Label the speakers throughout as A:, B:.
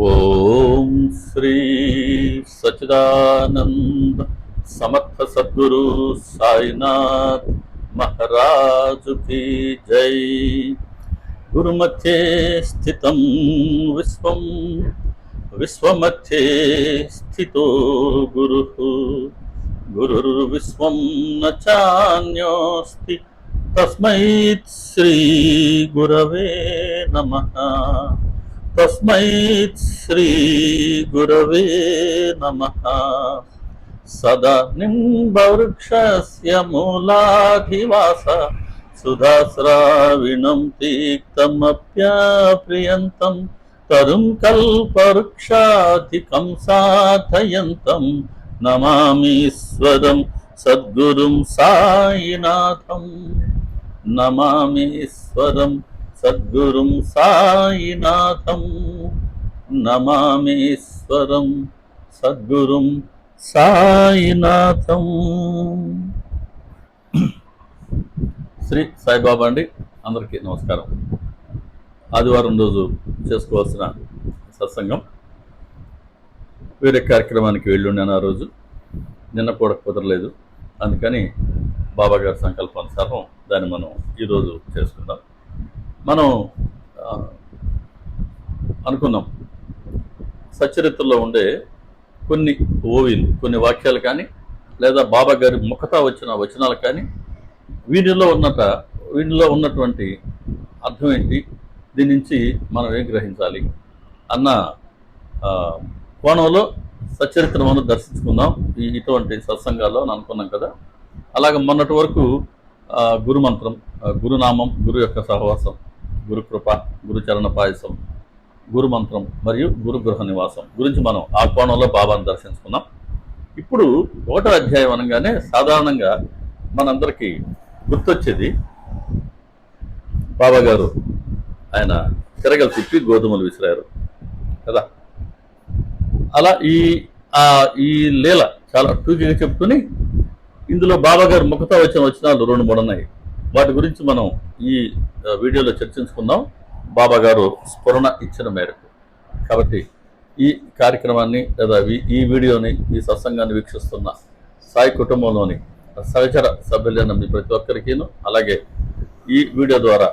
A: ఓం శ్రీ సచిదానంద సమర్థ సద్గురు సాయినాథ్ మహారాజు की జై. గురుమధ్యే స్థితం విశ్వం విశ్వమధ్యే స్థితో గురుః గురుర్విశ్వం న చాన్యోస్తి తస్మై శ్రీ గురవే నమః. తస్మై శ్రీ గురవే నమః. సదా నింబవృక్షస్య మూలాధివాస సుధాస్రావిణం తీక్తమప్యాప్రియంతం తరుం కల్పవృక్షాధికం సాధయంతం నమామీశ్వరం సద్గురుం సాయినాథం. నమామీశ్వరం సద్గురుం సాయినాథం. నమామీశ్వరం సద్గురుం సాయినాథం. శ్రీ సాయిబాబా అండి. అందరికీ నమస్కారం. ఆదివారం రోజు చేసుకోవాల్సిన సత్సంగం వేరే కార్యక్రమానికి వెళ్ళున్నాను. ఆ రోజు నిన్న కూడా కుదరలేదు. అందుకని బాబా గారి సంకల్పానుసారం దాన్ని మనం ఈరోజు చేసుకుందాం. మనం అనుకున్నాం సచ్చరిత్రలో ఉండే కొన్ని ఓవిలు, కొన్ని వాక్యాలు కానీ లేదా బాబా గారి ముఖత వచ్చిన వచనాలు కానీ వీటిలో ఉన్నటువంటి అర్థం ఏంటి, దీని నుంచి మనం ఏం గ్రహించాలి అన్న కోణంలో సచ్చరిత్ర మనం దర్శించుకుందాం ఇటువంటి సత్సంగాల్లో అని అనుకున్నాం కదా. అలాగే మొన్నటి వరకు గురుమంత్రం, గురునామం, గురు యొక్క సహవాసం, గురుకృప, గురుచరణ పాయసం, గురుమంత్రం మరియు గురుగృహ నివాసం గురించి మనం ఆ కోణంలో బాబాను దర్శించుకున్నాం. ఇప్పుడు 1వ అధ్యాయం అనగానే సాధారణంగా మనందరికీ గుర్తొచ్చేది బాబా గారు ఆయన తిరగలు తిప్పి గోధుమలు విసిరారు కదా. అలా ఈ లీల చాలా టూకీగా చెప్పుకుని ఇందులో బాబా గారు ముఖత వచ్చిన వచనాలు 2-3 ఉన్నాయి. వాటి గురించి మనం ఈ వీడియోలో చర్చించుకుందాం బాబా గారు స్ఫురణ ఇచ్చిన మేరకు. కాబట్టి ఈ కార్యక్రమాన్ని లేదా ఈ వీడియోని, ఈ సత్సంగాన్ని వీక్షిస్తున్న సాయి కుటుంబంలోని సహచర సభ్యులైన మీ ప్రతి ఒక్కరికిను, అలాగే ఈ వీడియో ద్వారా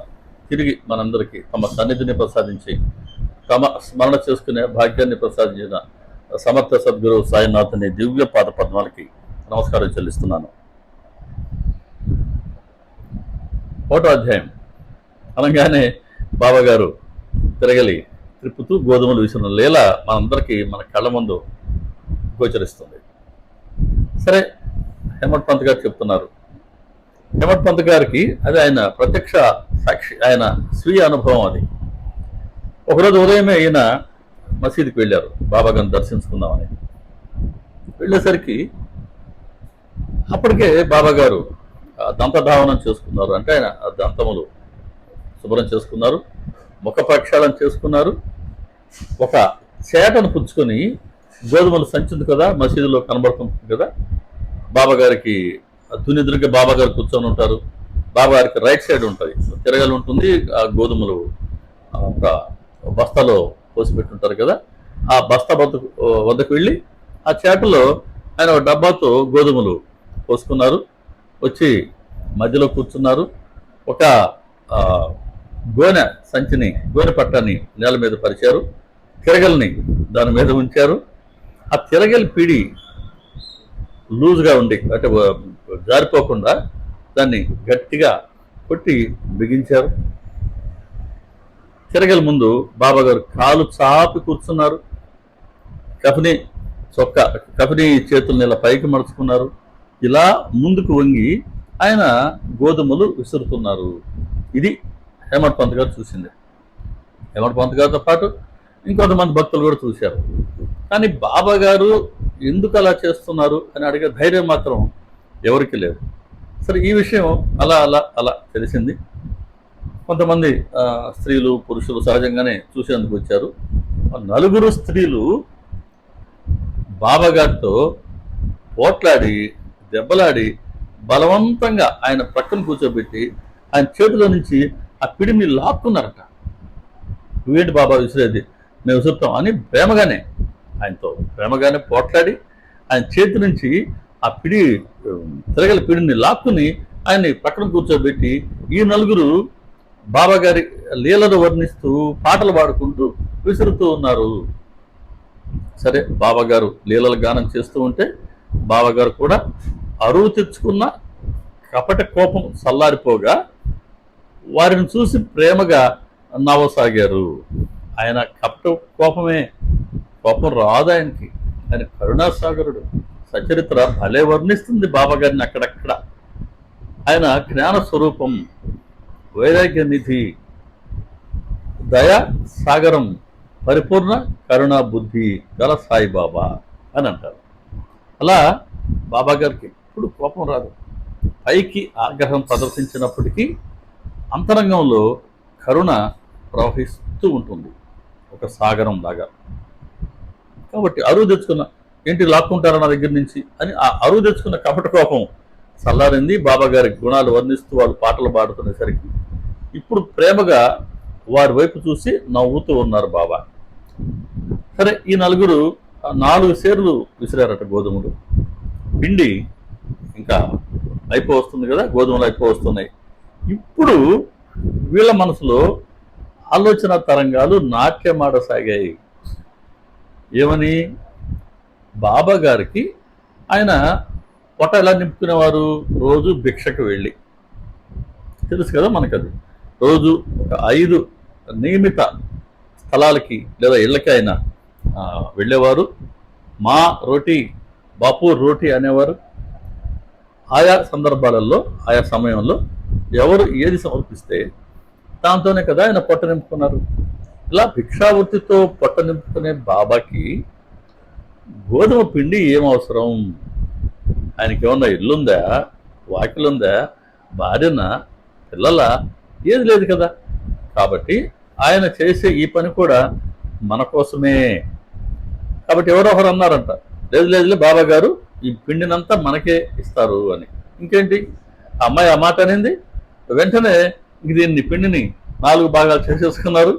A: తిరిగి మనందరికీ తమ సన్నిధిని ప్రసాదించి తమ స్మరణ చేసుకునే భాగ్యాన్ని ప్రసాదించిన సమర్థ సద్గురు సాయినాథుని దివ్య పాద పద్మాలకి నమస్కారం చెల్లిస్తున్నాను. 1వ అధ్యాయం అనగానే బాబా గారు తిరగలి త్రిప్పుతూ గోధుమలు విసిన లీల మనందరికీ మన కళ్ళ ముందు గోచరిస్తుంది. సరే, హేమట్ పంత్ గారు చెప్తున్నారు. హేమట్ పంత్ గారికి అది ఆయన ప్రత్యక్ష సాక్షి, ఆయన స్వీయ అనుభవం అది. ఒకరోజు ఉదయమే ఈయన మసీదుకి వెళ్ళారు బాబా గారిని దర్శించుకుందామని. వెళ్ళేసరికి అప్పటికే బాబా గారు దంతధావనం చేసుకున్నారు. అంటే ఆయన దంతములు శుభ్రం చేసుకున్నారు, ముఖ ప్రక్షాళన చేసుకున్నారు. ఒక చేటను పుచ్చుకొని, గోధుమలు సంచింది కదా మసీదులో కనబడుతుంది కదా, బాబా గారికి తునిదురుగా బాబా గారు కూర్చొని ఉంటారు. బాబా గారికి రైట్ సైడ్ ఉంటుంది, తిరగలు ఉంటుంది. ఆ గోధుమలు ఒక బస్తాలో పోసి పెట్టుంటారు కదా. ఆ బస్తా వద్దకు వెళ్ళి ఆ చేటలో ఆయన ఒక డబ్బాతో గోధుమలు పోసుకున్నారు. వచ్చి మధ్యలో కూర్చున్నారు. ఒక గోనె సంచిని, గోనె పట్టాన్ని నేల మీద పరిచారు. తిరగల్ని దాని మీద ఉంచారు. ఆ తిరగలి పిడి లూజ్గా ఉండి, అంటే జారిపోకుండా దాన్ని గట్టిగా కొట్టి బిగించారు. తిరగల ముందు బాబా గారు కాలు చాపి కూర్చున్నారు. కఫని చేతుల్ని ఇలా పైకి మడుచుకున్నారు. ఇలా ముందుకు వంగి ఆయన గోధుమలు విసురుతున్నారు. ఇది హేమట్ పంత్ గారు చూసింది. హేమట్ పంత్ గారితో పాటు ఇంకొంతమంది భక్తులు కూడా చూశారు. కానీ బాబా గారు ఎందుకు అలా చేస్తున్నారు అని అడిగే ధైర్యం మాత్రం ఎవరికి లేదు. సరే, ఈ విషయం అలా అలా అలా తెలిసింది. కొంతమంది స్త్రీలు, పురుషులు సహజంగానే చూసేందుకు వచ్చారు. 4 స్త్రీలు బాబా గారితో పోట్లాడి, దెబ్బలాడి, బలవంతంగా ఆయన ప్రక్కన కూర్చోబెట్టి ఆయన చేతిలో నుంచి ఆ పిడిని లాక్కున్నారట. నువ్వేంటి బాబా విసిరేది, మేము విసురుతాం అని ప్రేమగానే పోట్లాడి ఆయన చేతి నుంచి ఆ పిడి తిరగల పిడిని లాక్కుని ఆయన్ని పక్కన కూర్చోబెట్టి ఈ నలుగురు బాబా గారి లీలను వర్ణిస్తూ పాటలు పాడుకుంటూ విసురుతూ ఉన్నారు. సరే, బాబా గారు లీలల గానం చేస్తూ ఉంటే బాబా గారు కూడా అరువు తెచ్చుకున్న కపట కోపం చల్లారిపోగా వారిని చూసి ప్రేమగా నవ్వసాగారు. ఆయన కపట కోపం రాదు ఆయనకి. ఆయన కరుణాసాగరుడు. సచరిత్ర భలే వర్ణిస్తుంది బాబా గారిని అక్కడక్కడ. ఆయన జ్ఞాన స్వరూపం, వైరాగ్య నిధి, దయా సాగరం, పరిపూర్ణ కరుణా బుద్ధి గల సాయిబాబా అని అంటారు. అలా బాబా గారికి ఎప్పుడు కోపం రాదు. పైకి ఆగ్రహం ప్రదర్శించినప్పటికీ అంతరంగంలో కరుణ ప్రవహిస్తూ ఉంటుంది, ఒక సాగరం లాగా. కాబట్టి అరువు తెచ్చుకున్న ఏంటి లాక్కుంటారా నా దగ్గర నుంచి అని ఆ అరువు తెచ్చుకున్న కపట కోపం చల్లారింది. బాబా గారి గుణాలు వర్ణిస్తూ వాళ్ళు పాటలు పాడుతునేసరికి ఇప్పుడు ప్రేమగా వారి వైపు చూసి నవ్వుతూ ఉన్నారు బాబా. సరే, ఈ నలుగురు 4 సేర్లు విసిరారట గోధుమలు. పిండి ఇంకా అయిపోవస్తుంది కదా, గోధుమలు అయిపోవస్తున్నాయి. ఇప్పుడు వీళ్ళ మనసులో ఆలోచన తరంగాలు నాట్యమాడసాగాయి. ఏమని? బాబా గారికి ఆయన పొట్ట ఎలా నింపుకునేవారు? రోజు భిక్షకు వెళ్ళి, తెలుసు కదా మనకది. రోజు ఒక 5 నియమిత స్థలాలకి లేదా ఇళ్ళకి ఆయన వెళ్ళేవారు. మా రోటీ బాపు రోటీ అనేవారు. ఆయా సందర్భాలలో ఆయా సమయంలో ఎవరు ఏది సమర్పిస్తే దాంతోనే కదా ఆయన పొట్ట నింపుకున్నారు. ఇలా భిక్షావృత్తితో పొట్ట నింపుకునే బాబాకి గోధుమ పిండి ఏం అవసరం? ఆయనకి ఏమన్నా ఇల్లుందా, వాకిలుందా, భార్యన, పిల్లల? ఏది లేదు కదా. కాబట్టి ఆయన చేసే ఈ పని కూడా మన కోసమే. కాబట్టి ఎవరో ఒకరు అన్నారంట, లేదులే బాబా గారు ఈ పిండినంతా మనకే ఇస్తారు అని. ఇంకేంటి, ఆ అమ్మాయి ఆ మాట అనింది. వెంటనే దీన్ని పిండిని 4 భాగాలు చేసేసుకున్నారు.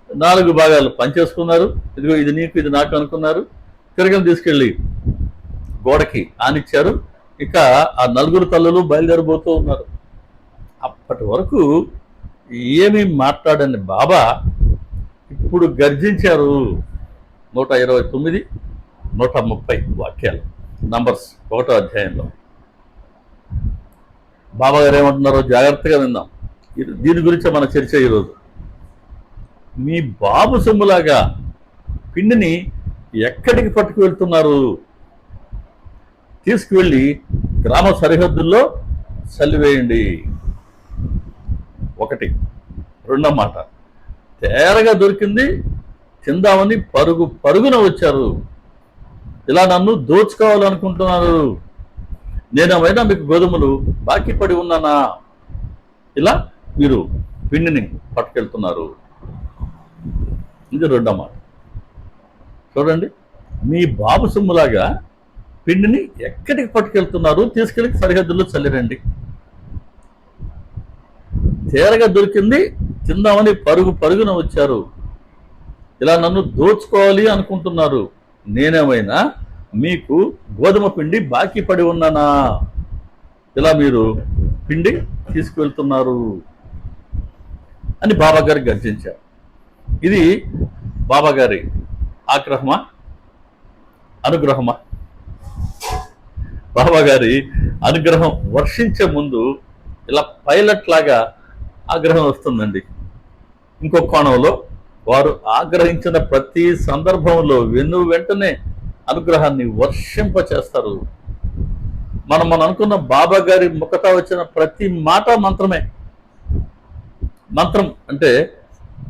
A: 4 భాగాలు పంచేసుకున్నారు. ఇదిగో ఇది నీకు ఇది నాకు అనుకున్నారు. తిరగలు తీసుకెళ్ళి గోడకి ఆనిచ్చారు. ఇక ఆ 4 తల్లులు బయలుదేరబోతూ ఉన్నారు. అప్పటి వరకు ఏమీ మాట్లాడని బాబా ఇప్పుడు గర్జించారు. 129, 130 వాక్యాలు, నంబర్స్ 1వ అధ్యాయంలో. బాబా గారు ఏమంటున్నారో జాగ్రత్తగా విందాం. దీని గురించి మన చర్చ ఈరోజు. మీ బాబు సొమ్ములాగా పిండిని ఎక్కడికి పట్టుకు వెళ్తున్నారు? తీసుకువెళ్ళి గ్రామ సరిహద్దుల్లో చల్లివేయండి. 1. రెండో మాట, తేరగా దొరికింది తిందామని పరుగున వచ్చారు. ఇలా నన్ను దోచుకోవాలనుకుంటున్నారు. నేనేమైనా మీకు గోధుమలు బాకీ పడి ఉన్నానా? ఇలా మీరు పిండిని పట్టుకెళ్తున్నారు. ఇది రెండో మాట. చూడండి, మీ బాబు సొమ్ములాగా పిండిని ఎక్కడికి పట్టుకెళ్తున్నారు? తీసుకెళ్ళి సరిహద్దుల్లో చల్లిరండి. తేరగా దొరికింది తిందామని పరుగున వచ్చారు. ఇలా నన్ను దోచుకోవాలి అనుకుంటున్నారు. నేనేమైనా మీకు గోధుమ పిండి బాకీ పడి ఉన్నానా? ఇలా మీరు పిండి తీసుకువెళ్తున్నారు అని బాబా గారు గర్జించారు. ఇది బాబా గారి ఆగ్రహమా, అనుగ్రహమా? బాబా గారి అనుగ్రహం వర్షించే ముందు ఇలా పైలట్ లాగా ఆగ్రహం వస్తుందండి. ఇంకో కోణంలో వారు ఆగ్రహించిన ప్రతి సందర్భంలో వెంటనే అనుగ్రహాన్ని వర్షింపచేస్తారు. మనం అనుకున్న బాబా గారి ముఖత వచ్చిన ప్రతి మాట మంత్రమే. మంత్రం అంటే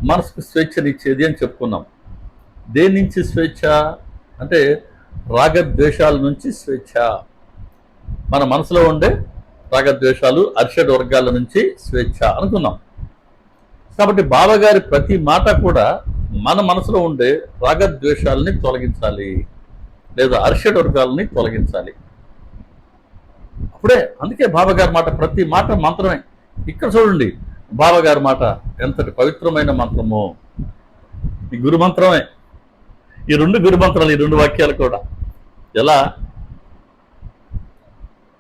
A: మనసుకు స్వేచ్ఛనిచ్చేది అని చెప్పుకున్నాం. దేని నుంచి స్వేచ్ఛ అంటే రాగద్వేషాల నుంచి స్వేచ్ఛ. మన మనసులో ఉండే రాగద్వేషాలు, అరిషడ్ వర్గాల నుంచి స్వేచ్ఛ అనుకున్నాం. కాబట్టి బాబా గారి ప్రతి మాట కూడా మన మనసులో ఉండే రాగద్వేషాలని తొలగించాలి, లేదా అరిషడ్ వర్గాలని తొలగించాలి. అప్పుడే, అందుకే బాబా గారి మాట ప్రతి మాట మంత్రమే. ఇక్కడ చూడండి బాబా గారి మాట ఎంతటి పవిత్రమైన మంత్రమో. ఈ గురుమంత్రమే, ఈ రెండు గురుమంత్రాలు, ఈ రెండు వాక్యాలు కూడా ఎలా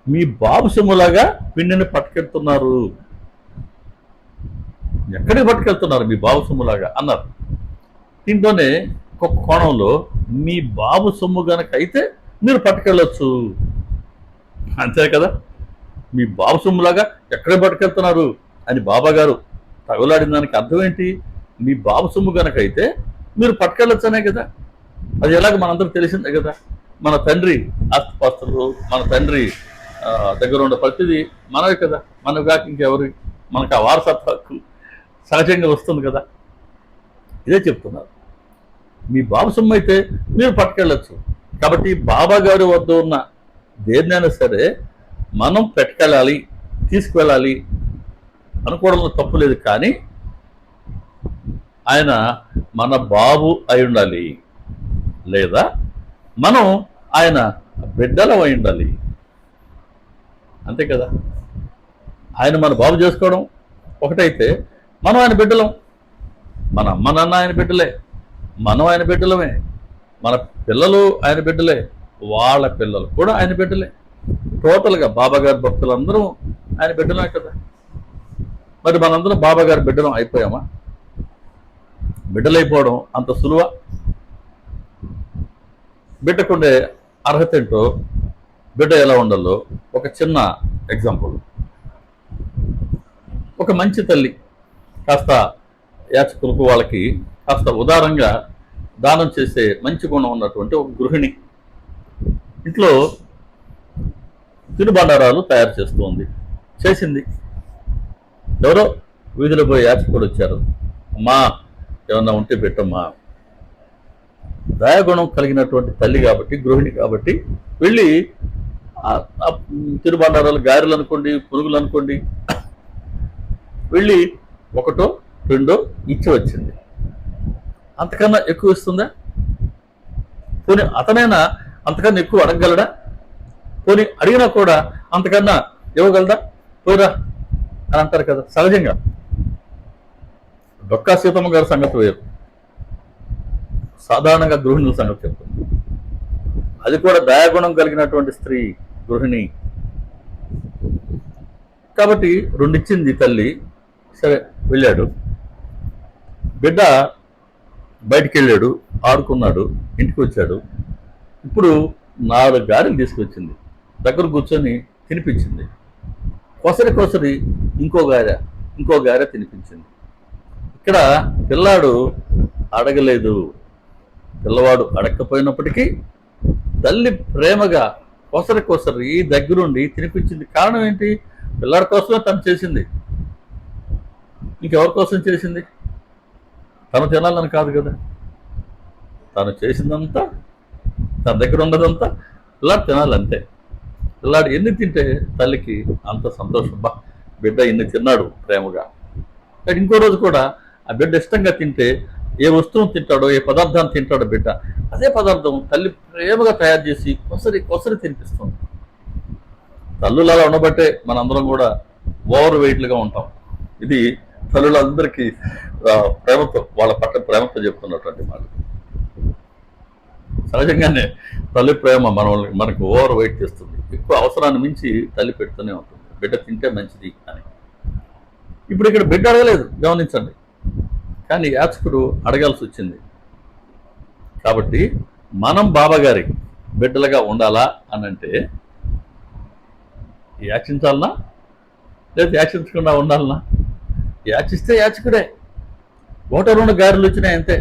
A: మీ బాబు సొమ్ములాగా పిండిని పట్టుకెళ్తున్నారు. ఎక్కడికి పట్టుకెళ్తున్నారు మీ బాబు సొమ్ములాగా అన్నారు. దీంట్లోనే ఒక కోణంలో మీ బాబు సొమ్ము గనక అయితే మీరు పట్టుకెళ్ళొచ్చు, అంతే కదా. మీ బాబు సొమ్ములాగా ఎక్కడికి పట్టుకెళ్తున్నారు అని బాబా గారు తగులాడిన దానికి అర్థం ఏంటి? మీ బాబు సొమ్ము గనక అయితే మీరు పట్టుకెళ్ళొచ్చనే కదా. అది ఎలాగ మనందరికి తెలిసిందే కదా. మన తండ్రి ఆస్తిపాస్తులు, మన తండ్రి దగ్గర ఉన్న ప్రతిదీ మనమే కదా, మన కాక ఇంకెవరి, మనకు ఆ వారసత్వ హక్కు సహజంగా వస్తుంది కదా. ఇదే చెప్తున్నారు, మీ బాబు సొమ్ము అయితే మీరు పట్టుకెళ్ళచ్చు. కాబట్టి బాబా గారి వద్ద ఉన్న దేన్నైనా సరే మనం పెట్టుకెళ్ళాలి, తీసుకువెళ్ళాలి అనుకోవడంలో తప్పు లేదు. కానీ ఆయన మన బాబు అయి ఉండాలి, లేదా మనం ఆయన బిడ్డలం అయి ఉండాలి, అంతే కదా. ఆయన మన బాబు చేసుకోవడం ఒకటైతే మనం ఆయన బిడ్డలం, మన అమ్మ నాన్న ఆయన బిడ్డలే, మనం ఆయన బిడ్డలమే, మన పిల్లలు ఆయన బిడ్డలే, వాళ్ళ పిల్లలు కూడా ఆయన బిడ్డలే. టోటల్గా బాబా గారి భక్తులందరూ ఆయన బిడ్డలే కదా. మరి మనందరం బాబా గారి బిడ్డలం అయిపోయామా? బిడ్డలైపోవడం అంత సులువా? బిడ్డకుండే అర్హత ఏంటో, బిడ్డ ఎలా ఉండాలో ఒక చిన్న ఎగ్జాంపుల్. ఒక మంచి తల్లి కాస్త యాచకులకు వాళ్ళకి కాస్త ఉదారంగా దానం చేసే మంచి గుణం ఉన్నటువంటి ఒక గృహిణి ఇంట్లో తినుబండారాలు తయారు చేస్తుంది, చేసింది. ఎవరో వీధిలో పోయి యాచకుడు వచ్చారు, అమ్మా ఏమన్నా ఉంటే పెట్టమ్మా. దయాగుణం కలిగినటువంటి తల్లి కాబట్టి, గృహిణి కాబట్టి వెళ్ళి తినుబండారాలు, గారెలు అనుకోండి, పురుగులు అనుకోండి, వెళ్ళి ఒకటో రెండో ఇచ్చి వచ్చింది. అంతకన్నా ఎక్కువ ఇస్తుందా? పోనీ అతనైనా అంతకన్నా ఎక్కువ అడగగలడా? పోనీ అడిగినా కూడా అంతకన్నా ఇవ్వగలదా? పోయిరా అని అంటారు కదా సహజంగా. డొక్కా సీతమ్మ గారి సంగతి వేరు, సాధారణంగా గృహిణుల సంగతి చెప్తుంది. అది కూడా దయాగుణం కలిగినటువంటి స్త్రీ గృహిణి కాబట్టి రెండిచ్చింది తల్లి. సరే వెళ్ళాడు, బిడ్డ బయటికి వెళ్ళాడు, ఆడుకున్నాడు, ఇంటికి వచ్చాడు. ఇప్పుడు 4 గారెలు తీసుకొచ్చింది, దగ్గర కూర్చొని తినిపించింది. కొసరి ఇంకో గారె తినిపించింది. ఇక్కడ పిల్లాడు అడగలేదు. పిల్లవాడు అడగకపోయినప్పటికీ తల్లి ప్రేమగా కొసరి దగ్గరుండి తినిపించింది. కారణం ఏంటి? పిల్లాడి కోసమే తను చేసింది, ఇంకెవరి కోసం చేసింది? తను తినాలని కాదు కదా. తను చేసిందంతా, తన దగ్గర ఉన్నదంతా పిల్లాడు తినాలంతే. పిల్లాడు ఎన్ని తింటే తల్లికి అంత సంతోషం. బా బిడ్డ ఎన్ని తిన్నాడు ప్రేమగా. కానీ ఇంకో రోజు కూడా ఆ బిడ్డ ఇష్టంగా తింటే, ఏ వస్తువును తింటాడో, ఏ పదార్థాన్ని తింటాడో బిడ్డ, అదే పదార్థం తల్లి ప్రేమగా తయారు చేసి కొసరి తినిపిస్తుంది. తల్లులు అలా ఉండబట్టే మనందరం కూడా ఓవర్ వెయిట్లుగా ఉంటాం. ఇది తల్లులందరికీ ప్రేమతో, వాళ్ళ పట్ల ప్రేమతో చెప్తున్నటువంటి మాట. సహజంగానే తల్లి ప్రేమ మనకు ఓవర్ వెయిట్ చేస్తుంది. ఎక్కువ అవసరాన్ని మించి తల్లి పెడుతూనే ఉంటుంది, బిడ్డ తింటే మంచిది అని. ఇప్పుడు ఇక్కడ బిడ్డ అడగలేదు, గమనించండి, కానీ యాచకుడు అడగాల్సి వచ్చింది. కాబట్టి మనం బాబాగారి బిడ్డలుగా ఉండాలా అని అంటే యాచించాలనా, లేదా యాచించకుండా ఉండాలనా? యాచిస్తే యాచకుడే, 1-2 గారెలు వచ్చినాయి అంతే.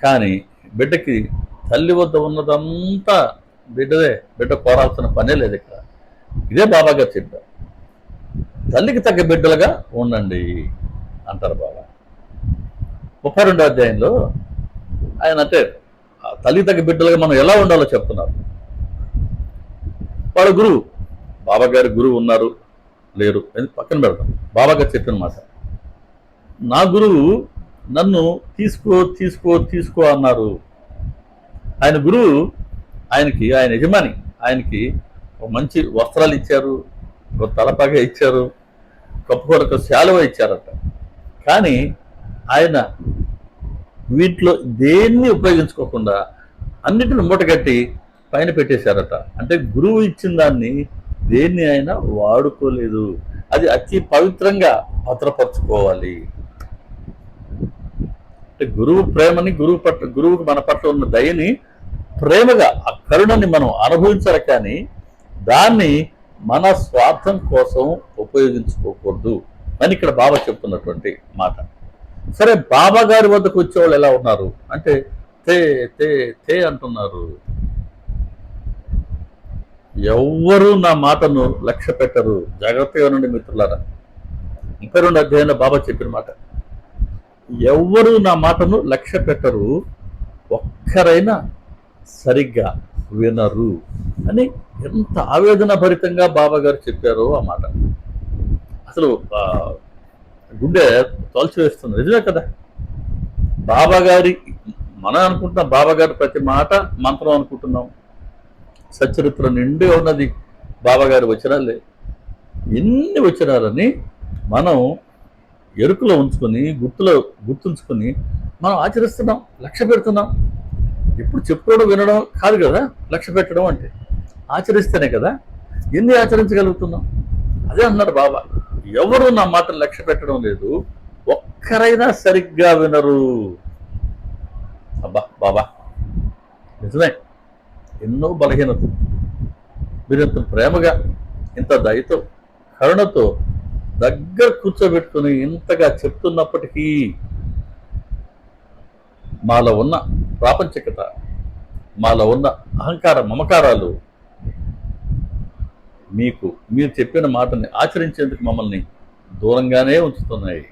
A: కానీ బిడ్డకి తల్లి వద్ద ఉన్నదంతా బిడ్డదే, బిడ్డ కోరాల్సిన పనే లేదు ఇక్కడ. ఇదే బాబా గారు చెప్పారు, తల్లికి తగ్గ బిడ్డలుగా ఉండండి అంటారు బాబా. 32వ అధ్యాయంలో ఆయన అంటే తల్లికి తగ్గ బిడ్డలుగా మనం ఎలా ఉండాలో చెప్తున్నారు. వాడు గురువు, బాబా గారి గురువు ఉన్నారు లేరు అని పక్కన పెడతాం. బాబా గారు చెప్పిన మాట, నా గురువు నన్ను తీసుకో అన్నారు. ఆయన గురువు, ఆయన యజమాని ఆయనకి ఒక మంచి వస్త్రాలు ఇచ్చారు, ఒక తలపాగా ఇచ్చారు, కప్పుకొరకు శాలువ ఇచ్చారట. కానీ ఆయన వీటిలో దేన్ని ఉపయోగించుకోకుండా అన్నిటిని మూటగట్టి పైన పెట్టేశారట. అంటే గురువు ఇచ్చిన దాన్ని దేన్ని అయినా వాడుకోలేదు. అది అతి పవిత్రంగా భద్రపరచుకోవాలి. అంటే గురువు ప్రేమని, గురువుకు మన పట్ల ఉన్న దయని, ప్రేమగా ఆ కరుణని మనం అనుభవించాలి, కానీ దాన్ని మన స్వార్థం కోసం ఉపయోగించుకోకూడదు అని ఇక్కడ బాబా చెప్తున్నటువంటి మాట. సరే, బాబా గారి వద్దకు వచ్చేవాళ్ళు ఎలా ఉన్నారు అంటే తే తే తే అంటున్నారు. ఎవ్వరూ నా మాటను లక్ష్య పెట్టరు. జాగ్రత్తగా నుండి మిత్రులారా, 32 అధ్యాయంలో బాబా చెప్పిన మాట, ఎవ్వరూ నా మాటను లక్ష్య పెట్టరు, ఒక్కరైనా సరిగ్గా వినరు అని ఎంత ఆవేదన భరితంగా బాబా గారు చెప్పారో ఆ మాట. అసలు గుండె తోల్చివేస్తుంది. నిజమే కదా. బాబా గారి, మనం అనుకుంటున్నాం బాబా గారి ప్రతి మాట మంత్రం అనుకుంటున్నాం. సచరిత్ర నిండి ఉన్నది బాబా గారి వచనాలే. ఎన్ని వచనాలని మనం ఎరుకులో ఉంచుకొని, గుర్తుంచుకొని మనం ఆచరిస్తున్నాం, లక్ష్య పెడుతున్నాం. ఇప్పుడు చెప్పుకోవడం వినడం కాదు కదా లక్ష్య పెట్టడం అంటే, ఆచరిస్తేనే కదా. ఎన్ని ఆచరించగలుగుతున్నాం? అదే అన్నాడు బాబా, ఎవరు నా మాటను లక్ష్య పెట్టడం లేదు, ఒక్కరైనా సరిగ్గా వినరు. అబ్బా బాబా, నిజమే. ఎన్నో బలహీనతలు మీరు ఇంత ప్రేమగా, ఇంత దయతో, కరుణతో దగ్గర కూర్చోబెట్టుకుని ఇంతగా చెప్తున్నప్పటికీ మాలో ఉన్న ప్రాపంచికత, మాలో ఉన్న అహంకార మమకారాలు మీరు చెప్పిన మాటని ఆచరించేందుకు మమ్మల్ని దూరంగానే ఉంచుతున్నాయి.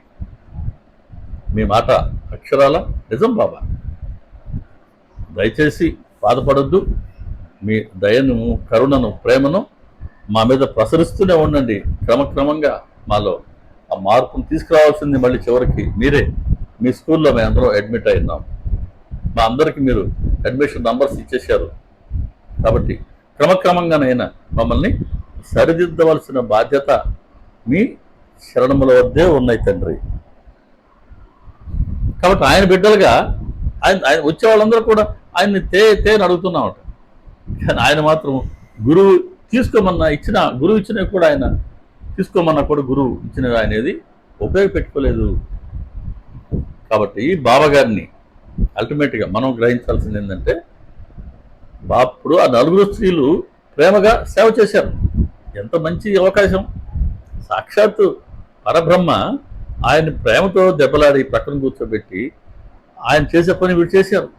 A: మీ మాట అక్షరాల నిజం బాబా. దయచేసి బాధపడొద్దు. మీ దయను, కరుణను, ప్రేమను మా మీద ప్రసరిస్తూనే ఉండండి. క్రమక్రమంగా మాలో ఆ మార్పును తీసుకురావాల్సింది మళ్ళీ చివరికి మీరే. మీ స్కూల్లో మేము అందరం అడ్మిట్ అయినాం. మా అందరికీ మీరు అడ్మిషన్ నంబర్స్ ఇచ్చేశారు. కాబట్టి క్రమక్రమంగానైనా మమ్మల్ని సరిదిద్దవలసిన బాధ్యత మీ శరణముల వద్దే ఉన్నాయి తండ్రి. కాబట్టి ఆయన బిడ్డలుగా ఆయన వచ్చే వాళ్ళందరూ కూడా ఆయన్ని తేని అడుగుతున్నామట. కానీ ఆయన మాత్రం గురువు గురువు ఇచ్చినవి కూడా ఆయన తీసుకోమన్నా కూడా గురువు ఇచ్చినవి అనేది ఉపయోగపెట్టుకోలేదు. కాబట్టి బాబా గారిని అల్టిమేట్గా మనం గ్రహించాల్సింది ఏంటంటే, ఇప్పుడు ఆ 4 స్త్రీలు ప్రేమగా సేవ చేశారు. ఎంత మంచి అవకాశం. సాక్షాత్తు పరబ్రహ్మ ఆయన ప్రేమతో దెబ్బలాడి పక్కన కూర్చోబెట్టి ఆయన చేసే పని వీడు చేశారు.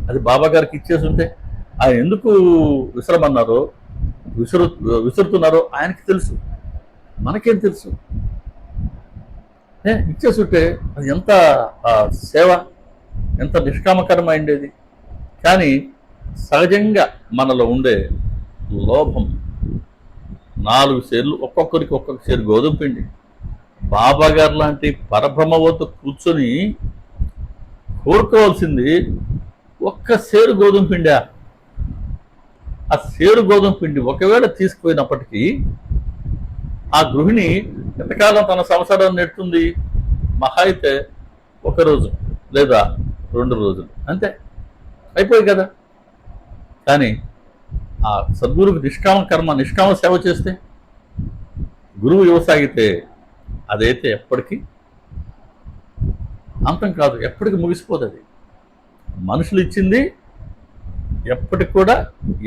A: అది బాబా గారికి ఇచ్చేసి ఉంటే ఆయన ఎందుకు విసరమన్నారో, విసురుతున్నారో ఆయనకి తెలుసు, మనకేం తెలుసు. ఇచ్చేస్తుంటే అది ఎంత సేవ, ఎంత నిష్కామకరం అయిండేది. కానీ సహజంగా మనలో ఉండే లోభం, 4 సేర్లు ఒక్కొక్కరికి ఒక్కొక్క సేరు గోధుమ పిండి. బాబా గారు లాంటి పరబ్రహ్మ వద్ద కూర్చొని కోరుకోవాల్సింది ఒక్క సేరు గోధుమ పిండా. ఆ సేరు గోధుమ పిండి ఒకవేళ తీసుకుపోయినప్పటికీ ఆ గృహిణి ఎంతకాలం తన సంసారాన్ని నెడుతుంది? మహా అయితే 1 రోజు లేదా 2 రోజులు, అంతే, అయిపోయి కదా. కానీ ఆ సద్గురువుకి నిష్కామ సేవ చేస్తే, గురువు ఇవ్వసాగితే అదైతే ఎప్పటికీ అంతం కాదు, ఎప్పటికీ ముగిసిపోదు. అది మనుషులు ఇచ్చింది ఎప్పటికి కూడా,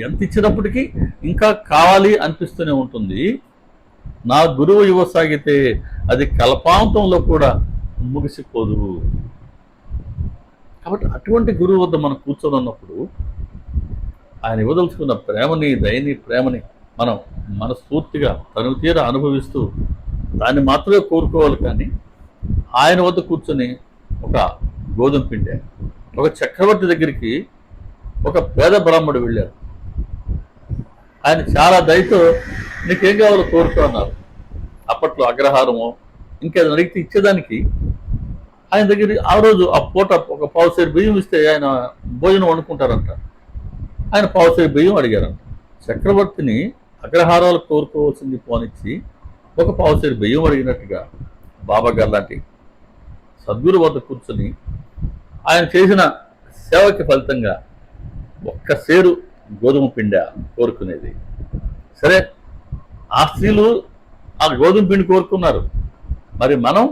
A: ఎంత ఇచ్చినప్పటికీ ఇంకా కావాలి అనిపిస్తూనే ఉంటుంది. నా గురువు ఇవ్వసాగితే అది కల్పాంతంలో కూడా ముగిసిపోదు. కాబట్టి అటువంటి గురువు వద్ద మనం కూర్చొని ఉన్నప్పుడు ఆయన ఇవ్వదలుచుకున్న ప్రేమని, దయని, ప్రేమని మనం మనస్ఫూర్తిగా తనువు తీర అనుభవిస్తూ దాన్ని మాత్రమే కోరుకోవాలి. కానీ ఆయన వద్ద కూర్చొని ఒక గోధుమ పిండి, ఒక చక్రవర్తి దగ్గరికి ఒక పేద బ్రాహ్మడు వెళ్ళారు. ఆయన చాలా దయతో నీకేం కావాలో కోరుకో అన్నారు. అప్పట్లో అగ్రహారమో ఇంకేదైనా అడిగితే ఇచ్చేదానికి ఆయన దగ్గర ఆ రోజు ఆ పూట ఒక పావుసేరు బియ్యం ఇస్తే ఆయన భోజనం వండుకుంటారంట. ఆయన పావుసేరు బియ్యం అడిగారంట. చక్రవర్తిని అగ్రహారాలు కోరుకోవాల్సింది పోనిచ్చి ఒక పావుసేరు బియ్యం అడిగినట్టుగా బాబా గారు లాంటి సద్గురు వద్ద కూర్చొని ఆయన చేసిన సేవకి ఫలితంగా ఒక్క సేరు గోధుమ పిండి కోరుకునేది. సరే, ఆ స్త్రీలు ఆ గోధుమ పిండి కోరుకున్నారు. మరి మనం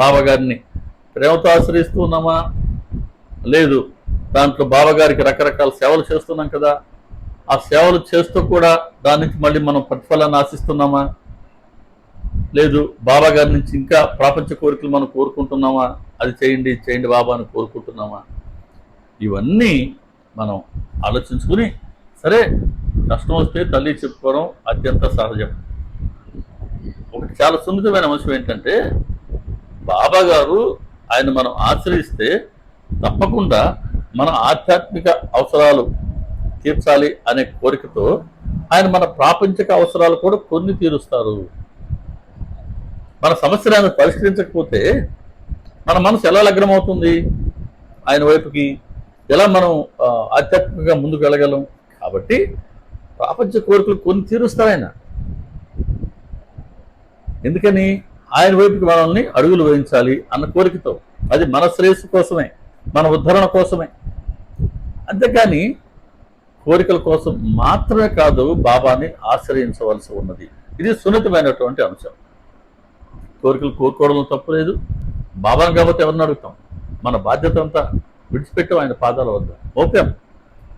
A: బాబాగారిని ప్రేమతో ఆశ్రయిస్తూ ఉన్నామా? లేదు. దాంట్లో బాబాగారికి రకరకాల సేవలు చేస్తున్నాం కదా, ఆ సేవలు చేస్తూ కూడా దాని నుంచి మళ్ళీ మనం ప్రతిఫలాన్ని ఆశిస్తున్నామా? లేదు. బాబాగారి నుంచి ఇంకా ప్రపంచ కోరికలు మనం కోరుకుంటున్నామా? అది చేయండి, ఇది చేయండి బాబా అని కోరుకుంటున్నామా? ఇవన్నీ మనం ఆలోచించుకుని, సరే కష్టం వస్తే తల్లి చెప్పుకోవడం అత్యంత సహజం. ఒకటి చాలా సున్నితమైన అంశం ఏంటంటే, బాబా గారు ఆయన మనం ఆశ్రయిస్తే తప్పకుండా మన ఆధ్యాత్మిక అవసరాలు తీర్చాలి అనే కోరికతో ఆయన మన ప్రాపంచిక అవసరాలు కూడా కొన్ని తీరుస్తారు. మన సమస్యలు ఆయన పరిష్కరించకపోతే మన మనసు ఎలా లగ్నమవుతుంది ఆయన వైపుకి? ఎలా మనం ఆధ్యాత్మికంగా ముందుకు వెళ్ళగలం? కాబట్టి ప్రాపంచ కోరికలు కొన్ని తీరుస్తారు ఆయన. ఎందుకని? ఆయన వైపుకి మనల్ని అడుగులు వేయించాలి అన్న కోరికతో. అది మన శ్రేయస్సు కోసమే, మన ఉద్ధరణ కోసమే. అంతేకాని కోరికల కోసం మాత్రమే కాదు బాబాని ఆశ్రయించవలసి ఉన్నది. ఇది సున్నితమైనటువంటి అంశం. కోరికలు కోరుకోవడంలో తప్పు లేదు. బాబాను కాబట్టి ఎవరిని అడుగుతాం? మన బాధ్యత అంతా విడిచిపెట్టాం ఆయన పాదాల వద్ద. ఓకే,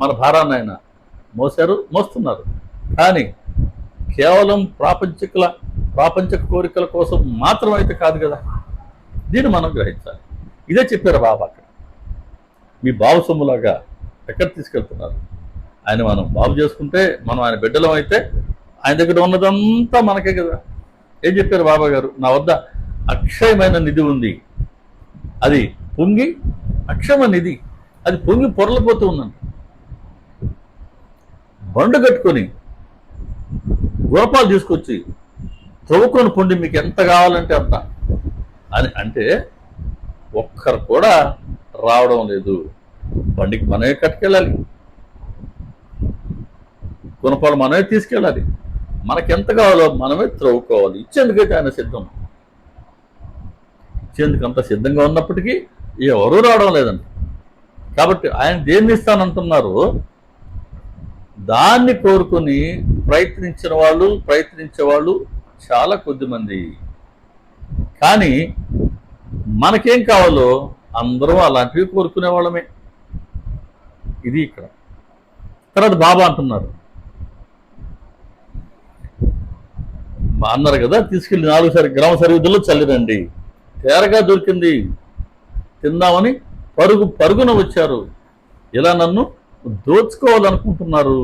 A: మన భారాన్ని ఆయన మోసారు, మోస్తున్నారు. కానీ కేవలం ప్రాపంచిక కోరికల కోసం మాత్రమైతే కాదు కదా. దీన్ని మనం గ్రహించాలి. ఇదే చెప్పారు బాబా అక్కడ. మీ బాబు సొమ్ములాగా ఎక్కడ తీసుకెళ్తున్నారు? ఆయన మనం బాగు చేసుకుంటే, మనం ఆయన బిడ్డలం అయితే ఆయన దగ్గర ఉన్నదంతా మనకే కదా. ఏం చెప్పారు బాబా గారు? నా వద్ద అక్షయమైన నిధి ఉంది, అది పొంగి అక్షమ నిధి, అది పొంగి పొరలిపోతూ ఉందండి. బండు కట్టుకొని గోపాలు తీసుకొచ్చి త్రవ్వుకొని పొండి మీకు ఎంత కావాలంటే అంత అని అంటే ఒక్కరు కూడా రావడం లేదు. బండికి మనమే కట్టుకెళ్ళాలి, గుణపాలు మనమే తీసుకెళ్ళాలి, మనకెంత కావాలో మనమే త్రవ్వుకోవాలి. ఇచ్చేందుకైతే ఆయన సిద్ధం. ఇచ్చేందుకు అంత సిద్ధంగా ఉన్నప్పటికీ ఎవరూ రావడం లేదండి. కాబట్టి ఆయన దేన్ని ఇస్తానంటున్నారు, దాన్ని కోరుకుని ప్రయత్నించేవాళ్ళు చాలా కొద్ది మంది. కానీ మనకేం కావాలో అందరూ అలాంటివి కోరుకునే వాళ్ళమే. ఇది ఇక్కడ. తర్వాత బాబా అంటున్నారు, అన్నారు కదా, తీసుకెళ్ళి 4 గ్రామ సరిహద్దుల్లో చల్లిరండి. తేరగా దొరికింది, తిందామని పరుగున వచ్చారు. ఇలా నన్ను దోచుకోవాలనుకుంటున్నారు.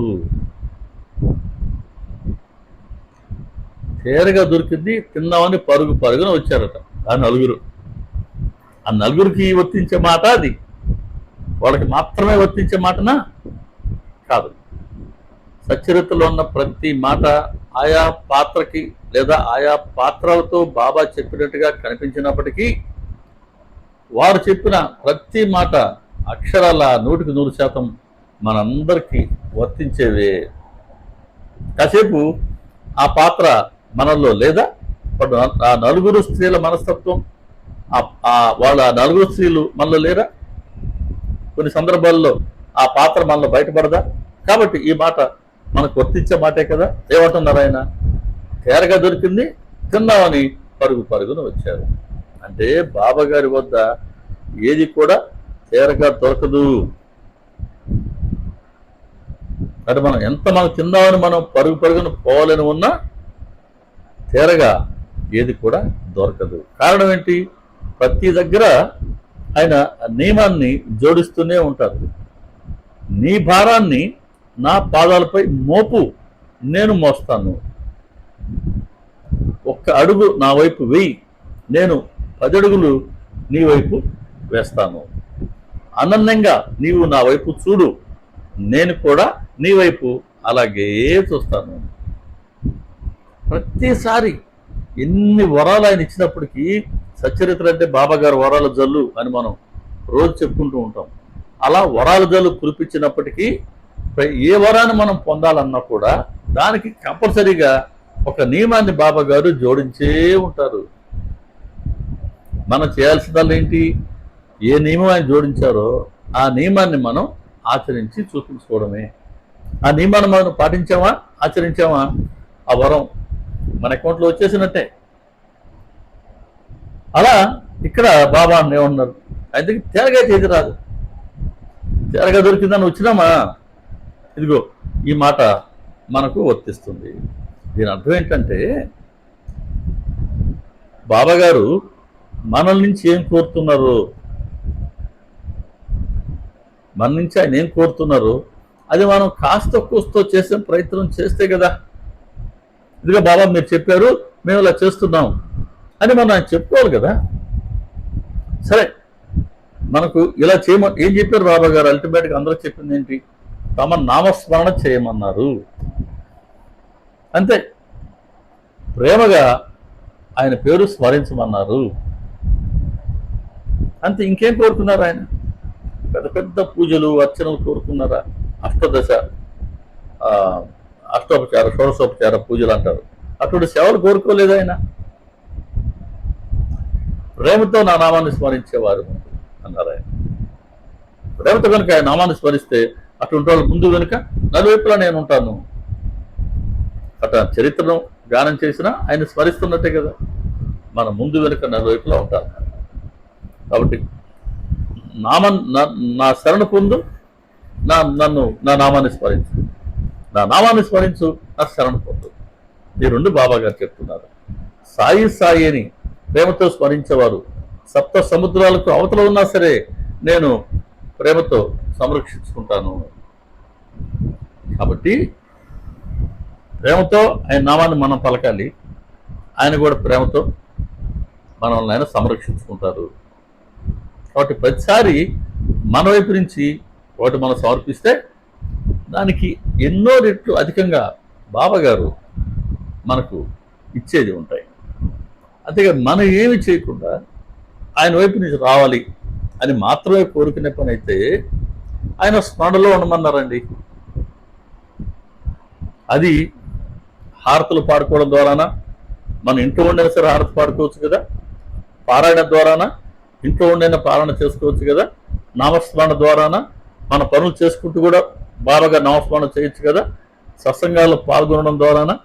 A: తేరగా దొరికింది, తిందామని పరుగున వచ్చారట ఆ నలుగురికి వర్తించే మాట అది. వాళ్ళకి మాత్రమే వర్తించే మాటనా? కాదు. సచ్చరిత్రలో ఉన్న ప్రతి మాట ఆయా పాత్రకి లేదా ఆయా పాత్రలతో బాబా చెప్పినట్టుగా కనిపించినప్పటికీ వారు చెప్పిన ప్రతి మాట అక్షరాల 100% మనందరికీ వర్తించేవే. కాసేపు ఆ పాత్ర మనల్లో లేదా ఆ 4 స్త్రీల మనస్తత్వం, వాళ్ళ 4 స్త్రీలు మనలో లేరా? కొన్ని సందర్భాల్లో ఆ పాత్ర మనలో బయటపడదా? కాబట్టి ఈ మాట మనకు వర్తించే మాటే కదా. ఏమంటున్నారు ఆయన? తేరగా దొరికింది, తిన్నామని పరుగున వచ్చారు. అంటే బాబా గారి వద్ద ఏది కూడా తేరగా దొరకదు. అంటే మనం ఎంత మనం తిందామని మనం పరుగున పోవాలని ఉన్నా తేరగా ఏది కూడా దొరకదు. కారణం ఏంటి? ప్రతి దగ్గర ఆయన నియమాన్ని జోడిస్తూనే ఉంటారు. నీ భారాన్ని నా పాదాలపై మోపు, నేను మోస్తాను. ఒక్క అడుగు నా వైపు వేయి, నేను 10 అడుగులు నీ వైపు వేస్తాను. అనన్యంగా నీవు నా వైపు చూడు, నేను కూడా నీ వైపు అలాగే చూస్తాను. ప్రతిసారి ఎన్ని వరాలు ఆయన ఇచ్చినప్పటికీ, సచ్చరిత్ర అంటే బాబా గారు వరాల జల్లు అని మనం రోజు చెప్పుకుంటూ ఉంటాం. అలా వరాల జల్లు కురిపించినప్పటికీ ఏ వరాన్ని మనం పొందాలన్నా కూడా దానికి కంపల్సరీగా ఒక నియమాన్ని బాబా గారు జోడించే ఉంటారు. మనం చేయాల్సిందల్లా ఏంటి? ఏ నియమం ఆయన జోడించారో ఆ నియమాన్ని మనం ఆచరించి చూపించుకోవడమే. ఆ నియమాన్ని మనం పాటించామా, ఆచరించామా, ఆ వరం మన అకౌంట్లో వచ్చేసినట్టే. అలా ఇక్కడ బాబా ఏమన్నారు, ఆయనకి తేరగా చేతి రాదు. తేరగా దొరికిందని వచ్చినామా, ఇదిగో ఈ మాట మనకు వర్తిస్తుంది. దీని అర్థం ఏంటంటే బాబా గారు మన నుంచి ఏం కోరుతున్నారు, మన నుంచి ఆయన ఏం కోరుతున్నారు, అది మనం కాస్త కూస్తో చేసే ప్రయత్నం చేస్తే కదా. ఇదిగో బాబా మీరు చెప్పారు, మేము ఇలా చేస్తున్నాం అని మనం ఆయన చెప్పుకోవాలి కదా. సరే, మనకు ఇలా చేయమని ఏం చెప్పారు బాబా గారు? అల్టిమేట్గా అందరూ చెప్పింది ఏంటి? తమ నామస్మరణ చేయమన్నారు. అంతే, ప్రేమగా ఆయన పేరు స్మరించమన్నారు. అంతే, ఇంకేం కోరుకున్నారు ఆయన? పెద్ద పెద్ద పూజలు అర్చనలు కోరుకున్నారా? అష్టదశ అష్టోపచార షోడశోపచార పూజలు అంటారు, అటువంటి సేవలు కోరుకోలేదు ఆయన. ప్రేమతో నా నామాన్ని స్మరించేవారు అన్నారు ఆయన. ప్రేమతో కనుక ఆయన నామాన్ని స్మరిస్తే అటువంటి వాళ్ళు ముందు వెనుక నలువైపులా నేను ఉంటాను. అట్లా చరిత్రను గానం చేసినా ఆయన స్మరిస్తున్నట్టే కదా. మన ముందు వెనుక నలువైపులా ఉంటాను. కాబట్టి నా శరణ పొందు, నన్ను నా నామాన్ని స్మరించు, నా నామాన్ని స్మరించు, నా శరణ పొందు. ఈ రెండు బాబా గారు చెప్తున్నారు. సాయి సాయి అని ప్రేమతో స్మరించేవారు సప్త సముద్రాలకు అవతల ఉన్నా సరే నేను ప్రేమతో సంరక్షించుకుంటాను. కాబట్టి ప్రేమతో ఆయన నామాన్ని మనం పలకాలి, ఆయన కూడా ప్రేమతో మనల్ని ఆయన సంరక్షించుకుంటారు. కాబట్టి ప్రతిసారి మన వైపు నుంచి ఒకటి మనం సమర్పిస్తే దానికి ఎన్నో రెట్లు అధికంగా బాబా గారు మనకు ఇచ్చేది ఉంటాయి. అంతేగా మనం ఏమి చేయకుండా ఆయన వైపు నుంచి రావాలి అని మాత్రమే కోరుకునే పని అయితే ఆయన స్మరణలో ఉండమన్నారండి. అది హారతులు పాడుకోవడం ద్వారానా, మన ఇంట్లో ఉండైనా సరే హారతి పాడుకోవచ్చు కదా, పారాయణ ద్వారానా, ఇంట్లో ఉండైనా పారాయణ చేసుకోవచ్చు కదా, నామస్మరణ ద్వారానా మన పనులు చేసుకుంటూ కూడా బాబాగా నామస్మరణ చేయొచ్చు కదా, సత్సంగాల్లో పాల్గొనడం ద్వారానా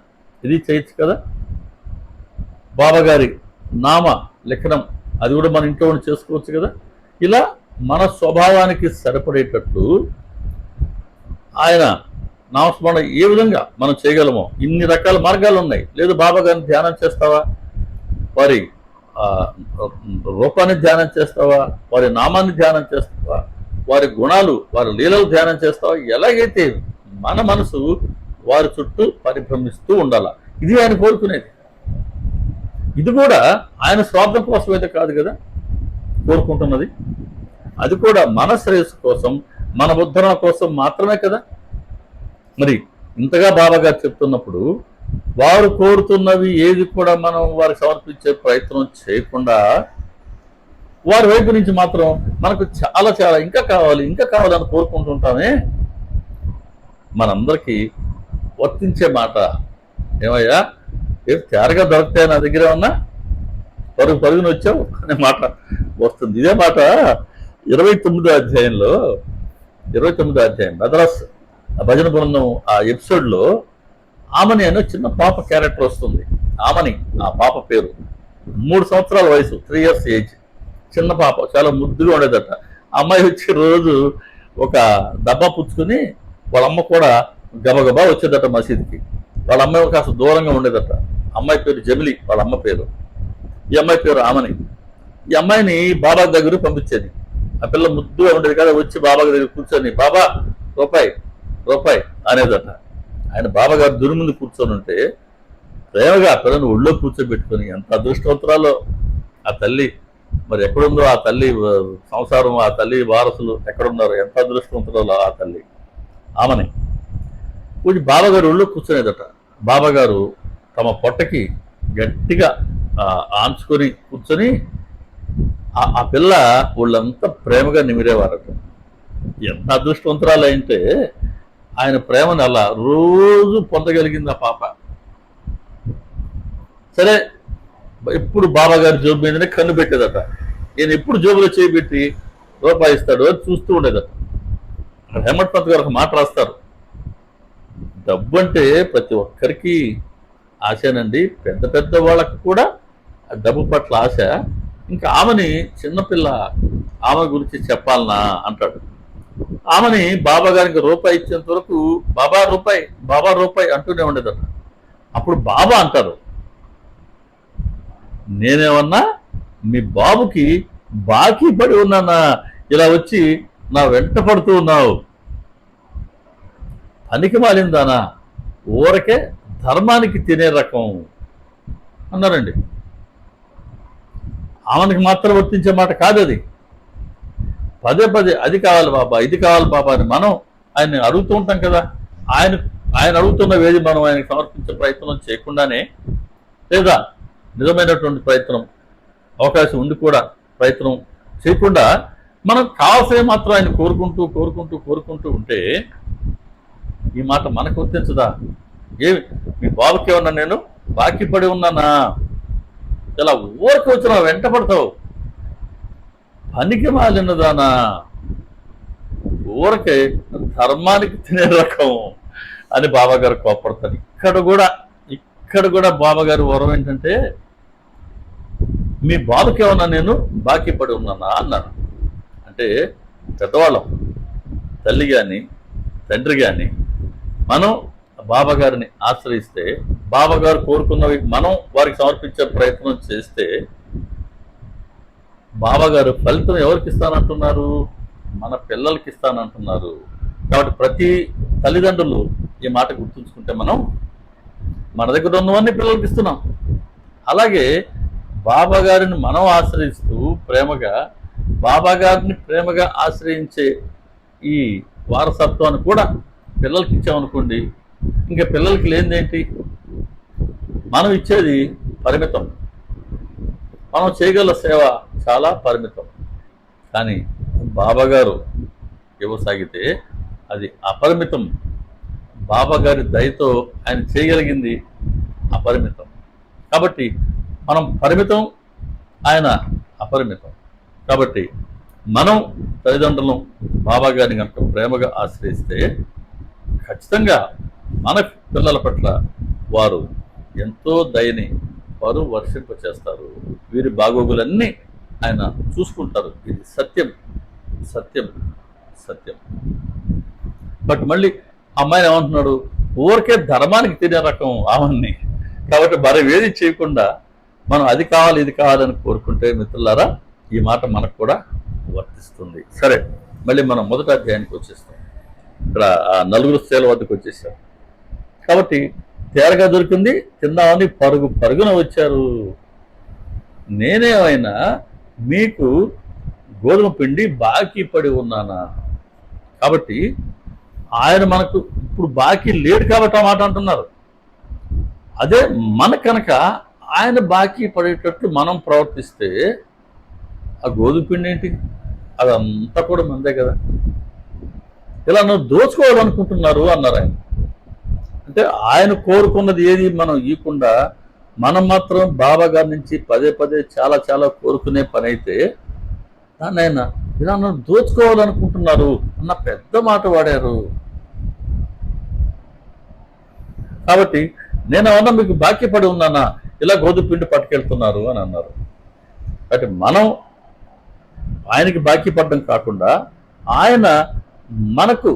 A: ఇది చేయొచ్చు కదా, బాబా గారి నామ లిఖనం అది కూడా మన ఇంట్లో ఉండి చేసుకోవచ్చు కదా. ఇలా మన స్వభావానికి సరిపడేటట్లు ఆయన నామస్మరణ ఏ విధంగా మనం చేయగలమో ఇన్ని రకాల మార్గాలు ఉన్నాయి. లేదు బాబా గారిని ధ్యానం చేస్తావా, వారి రూపాన్ని ధ్యానం చేస్తావా, వారి నామాన్ని ధ్యానం చేస్తావా, వారి గుణాలు వారి లీలలు ధ్యానం చేస్తావా, ఎలాగైతే మన మనసు వారి చుట్టూ పరిభ్రమిస్తూ ఉండాల. ఇది ఆయన కోరుకునేది. ఇది కూడా ఆయన స్వార్థం కోసం అయితే కాదు కదా కోరుకుంటున్నది, అది కూడా మన శ్రేయస్సు కోసం, మన ఉద్ధరణ కోసం మాత్రమే కదా. మరి ఇంతగా బాబా గారు చెప్తున్నప్పుడు వారు కోరుతున్నవి ఏది కూడా మనం వారికి సమర్పించే ప్రయత్నం చేయకుండా వారి వైపు నుంచి మాత్రం మనకు చాలా చాలా ఇంకా కావాలని కోరుకుంటుంటామే. మనందరికీ వర్తించే మాట ఏమయ్యా, ఏం తేరగా దొరికితే నా దగ్గర ఉన్నా పరుగున వచ్చావు అనే మాట వస్తుంది. ఇదే మాట 29వ అధ్యాయంలో 29వ అధ్యాయం మద్రాస్ భజన బృందం ఆ ఎపిసోడ్లో ఆమని అనే చిన్న పాప క్యారెక్టర్ వస్తుంది. ఆమని ఆ పాప పేరు, 3 సంవత్సరాల వయసు, 3 years ఏజ్, చిన్న పాప, చాలా ముద్దుగా ఉండేదట. అమ్మాయి వచ్చి రోజు ఒక డబ్బా పుచ్చుకుని వాళ్ళ అమ్మ కూడా గబగబా వచ్చేదట మసీదుకి. వాళ్ళ అమ్మాయి కాస్త దూరంగా ఉండేదట. అమ్మాయి పేరు జమిలి, వాళ్ళ అమ్మ పేరు. ఈ అమ్మాయి పేరు ఆమని. ఈ అమ్మాయిని బాబా దగ్గర పంపించేది. ఆ పిల్ల ముద్దుగా ఉండేది కదా, వచ్చి బాబా దగ్గర కూర్చొని బాబా రూపాయి అనేదట. ఆయన బాబా గారు దురి ముందు కూర్చొని ఉంటే ప్రేమగా ఆ పిల్లని ఒళ్ళో కూర్చోబెట్టుకొని, ఎంత అదృష్టవంతురాలో ఆ తల్లి. మరి ఎక్కడుందో ఆ తల్లి సంసారం, ఆ తల్లి వారసులు ఎక్కడున్నారు, ఎంత అదృష్టవంతురాలో ఆ తల్లి ఆమని. కొంచెం బాబా గారు ఒళ్ళో కూర్చొనేదట. బాబా గారు తమ పొట్టకి గట్టిగా ఆంచుకొని కూర్చొని ఆ పిల్ల వాళ్ళంతా ప్రేమగా నిమిరేవారట. ఎంత అదృష్టవంతురాలు అంటే ఆయన ప్రేమను అలా రోజు పొందగలిగింది ఆ పాప. సరే, ఎప్పుడు బాబా గారి జోబు మీదనే కన్ను పెట్టేదట. ఈయన ఎప్పుడు జోబులో చేయబెట్టి రూపాయి ఇస్తాడు అని చూస్తూ ఉండేదట. అక్కడ హేమట్ పంత్ గారు ఒక మాట రాస్తారు, డబ్బు అంటే ప్రతి ఒక్కరికి ఆశనండి, పెద్ద పెద్ద వాళ్ళకు కూడా ఆ డబ్బు పట్ల ఆశ. ఇంకా ఆమెని చిన్నపిల్ల, ఆమె గురించి చెప్పాలనా అంటాడు. ఆమెని బాబా గారికి రూపాయి ఇచ్చేంత వరకు బాబా రూపాయి, బాబా రూపాయి అంటూనే ఉండేదట. అప్పుడు బాబా అంటారు, నేనేమన్నా మీ బాబుకి బాకీ పడి ఉన్నానా, ఇలా వచ్చి నా వెంట పడుతూ ఉన్నావు, పనికి మాలిందానా, ఊరకే ధర్మానికి తినే రకం అన్నారండి. ఆమెనికి మాత్రం వర్తించే మాట కాదు అది. పదే పదే అది కావాలి బాబా, ఇది కావాలి బాబా అని మనం ఆయన్ని అడుగుతూ ఉంటాం కదా. ఆయన ఆయన అడుగుతున్న వేది మనం ఆయనకు సమర్పించే ప్రయత్నం చేయకుండానే, లేదా నిజమైనటువంటి ప్రయత్నం అవకాశం ఉండి కూడా ప్రయత్నం చేయకుండా మనం కావాల్సిన మాత్రం ఆయన కోరుకుంటూ కోరుకుంటూ కోరుకుంటూ ఉంటే ఈ మాట మనకు వర్తించదా? ఏమి మీ బాబుకి ఏమన్నా నేను బాకీ పడి ఉన్నానా, ఇలా ఊరికి వచ్చిన వెంట పడతావు, పనికి మాలినదానా, ఊరకే ధర్మానికి తినే రకం అని బాబా గారు కోపడతారు. ఇక్కడ కూడా బాబా గారి వరం ఏంటంటే, మీ బాబుకి ఏమన్నా నేను బాకీ పడి ఉన్నానా అన్నారు. అంటే పెద్దవాళ్ళం, తల్లి కానీ తండ్రి కానీ మనం బాబా గారిని ఆశ్రయిస్తే, బాబా గారు కోరుకున్నవి మనం వారికి సమర్పించే ప్రయత్నం చేస్తే, బాబా గారు ఫలితం ఎవరికి ఇస్తానంటున్నారు? మన పిల్లలకి ఇస్తానంటున్నారు. కాబట్టి ప్రతి తల్లిదండ్రులు ఈ మాట గుర్తుంచుకుంటే మనం మన దగ్గర ఉన్నవన్నీ పిల్లలకి ఇస్తున్నాం. అలాగే బాబా గారిని మనం ఆశ్రయిస్తూ ప్రేమగా, బాబా గారిని ప్రేమగా ఆశ్రయించే ఈ వారసత్వాన్ని కూడా పిల్లలకి ఇచ్చామనుకోండి, ఇంకా పిల్లలకి లేనిదేంటి? మనం ఇచ్చేది పరిమితం, మనం చేయగల సేవ చాలా పరిమితం. కానీ బాబా గారు ఇవ్వసాగితే అది అపరిమితం. బాబా గారి దయతో ఆయన చేయగలిగింది అపరిమితం. కాబట్టి మనం పరిమితం, ఆయన అపరిమితం. కాబట్టి మనం తల్లిదండ్రులను బాబా గారిని కనుక ప్రేమగా ఆశ్రయిస్తే ఖచ్చితంగా మన పిల్లల పట్ల వారు ఎంతో దయని వారు వర్షింప చేస్తారు. వీరి బాగోగులన్నీ ఆయన చూసుకుంటారు. ఇది సత్యం, సత్యం, సత్యం. బట్ మళ్ళీ అమ్మాయిని ఏమంటున్నాడు? ఊరికే ధర్మానికి తినే రకం ఆమెని. కాబట్టి మరేది చేయకుండా మనం అది కావాలి ఇది కావాలని కోరుకుంటే మిత్రులారా, ఈ మాట మనకు కూడా వర్తిస్తుంది. సరే, మళ్ళీ మనం మొదటి అధ్యాయానికి వచ్చేస్తాం. ఇక్కడ ఆ 4 స్త్రీల వద్దకు వచ్చేసాం. కాబట్టి తేరగా దొరికింది, తిందామని పరుగు పరుగున వచ్చారు. నేనేమైనా మీకు గోధుమ పిండి బాకీ పడి ఉన్నానా? కాబట్టి ఆయన మనకు ఇప్పుడు బాకీ లేడు కాబట్టి ఆ మాట అంటున్నారు. అదే మన కనుక ఆయన బాకీ పడేటట్లు మనం ప్రవర్తిస్తే ఆ గోధుమ పిండి ఏంటి? అదంతా కూడా మందే కదా. ఇలా నువ్వు దోచుకోవాలనుకుంటున్నారు అన్నారు ఆయన. అంటే ఆయన కోరుకున్నది ఏది మనం ఇవ్వకుండా మనం మాత్రం బాబా గారి నుంచి పదే పదే చాలా చాలా కోరుకునే పని అయితే దాన్ని ఆయన ఇలా నన్ను దోచుకోవాలనుకుంటున్నారు అన్న పెద్ద మాట వాడారు. కాబట్టి నేను ఏమన్నా మీకు బాకీ పడి ఉన్నానా, ఇలా గోధుమ పిండి పట్టుకెళ్తున్నారు అని అన్నారు. కాబట్టి మనం ఆయనకి బాకీ పడడం కాకుండా ఆయన మనకు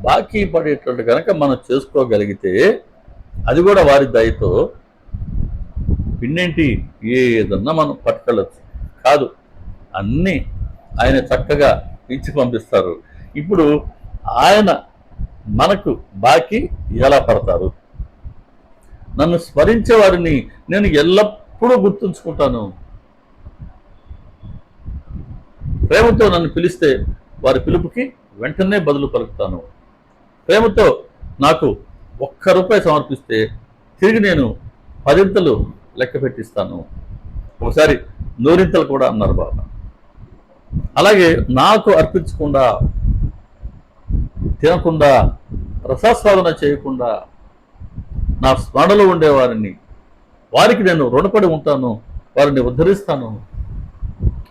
A: బాకీ పడేటట్టు కనుక మనం చేసుకోగలిగితే అది కూడా వారి దయతో పిండేంటి ఏదన్నా మనం పట్టుకెళ్ళచ్చు. కాదు, అన్నీ ఆయన చక్కగా ఇచ్చి పంపిస్తారు. ఇప్పుడు ఆయన మనకు బాకీ ఎలా పడతారు? నన్ను స్మరించే వారిని నేను ఎల్లప్పుడూ గుర్తుంచుకుంటాను. ప్రేమతో నన్ను పిలిస్తే వారి పిలుపుకి వెంటనే బదులు పలుకుతాను. ప్రేమతో నాకు 1 రూపాయి సమర్పిస్తే తిరిగి నేను 10 లెక్క పెట్టిస్తాను. ఒకసారి 100 కూడా అన్నారు బాబా. అలాగే నాకు అర్పించకుండా, తినకుండా, రసాస్వాదన చేయకుండా నా స్మరణలో ఉండేవారిని, వారికి నేను రుణపడి ఉంటాను, వారిని ఉద్ధరిస్తాను.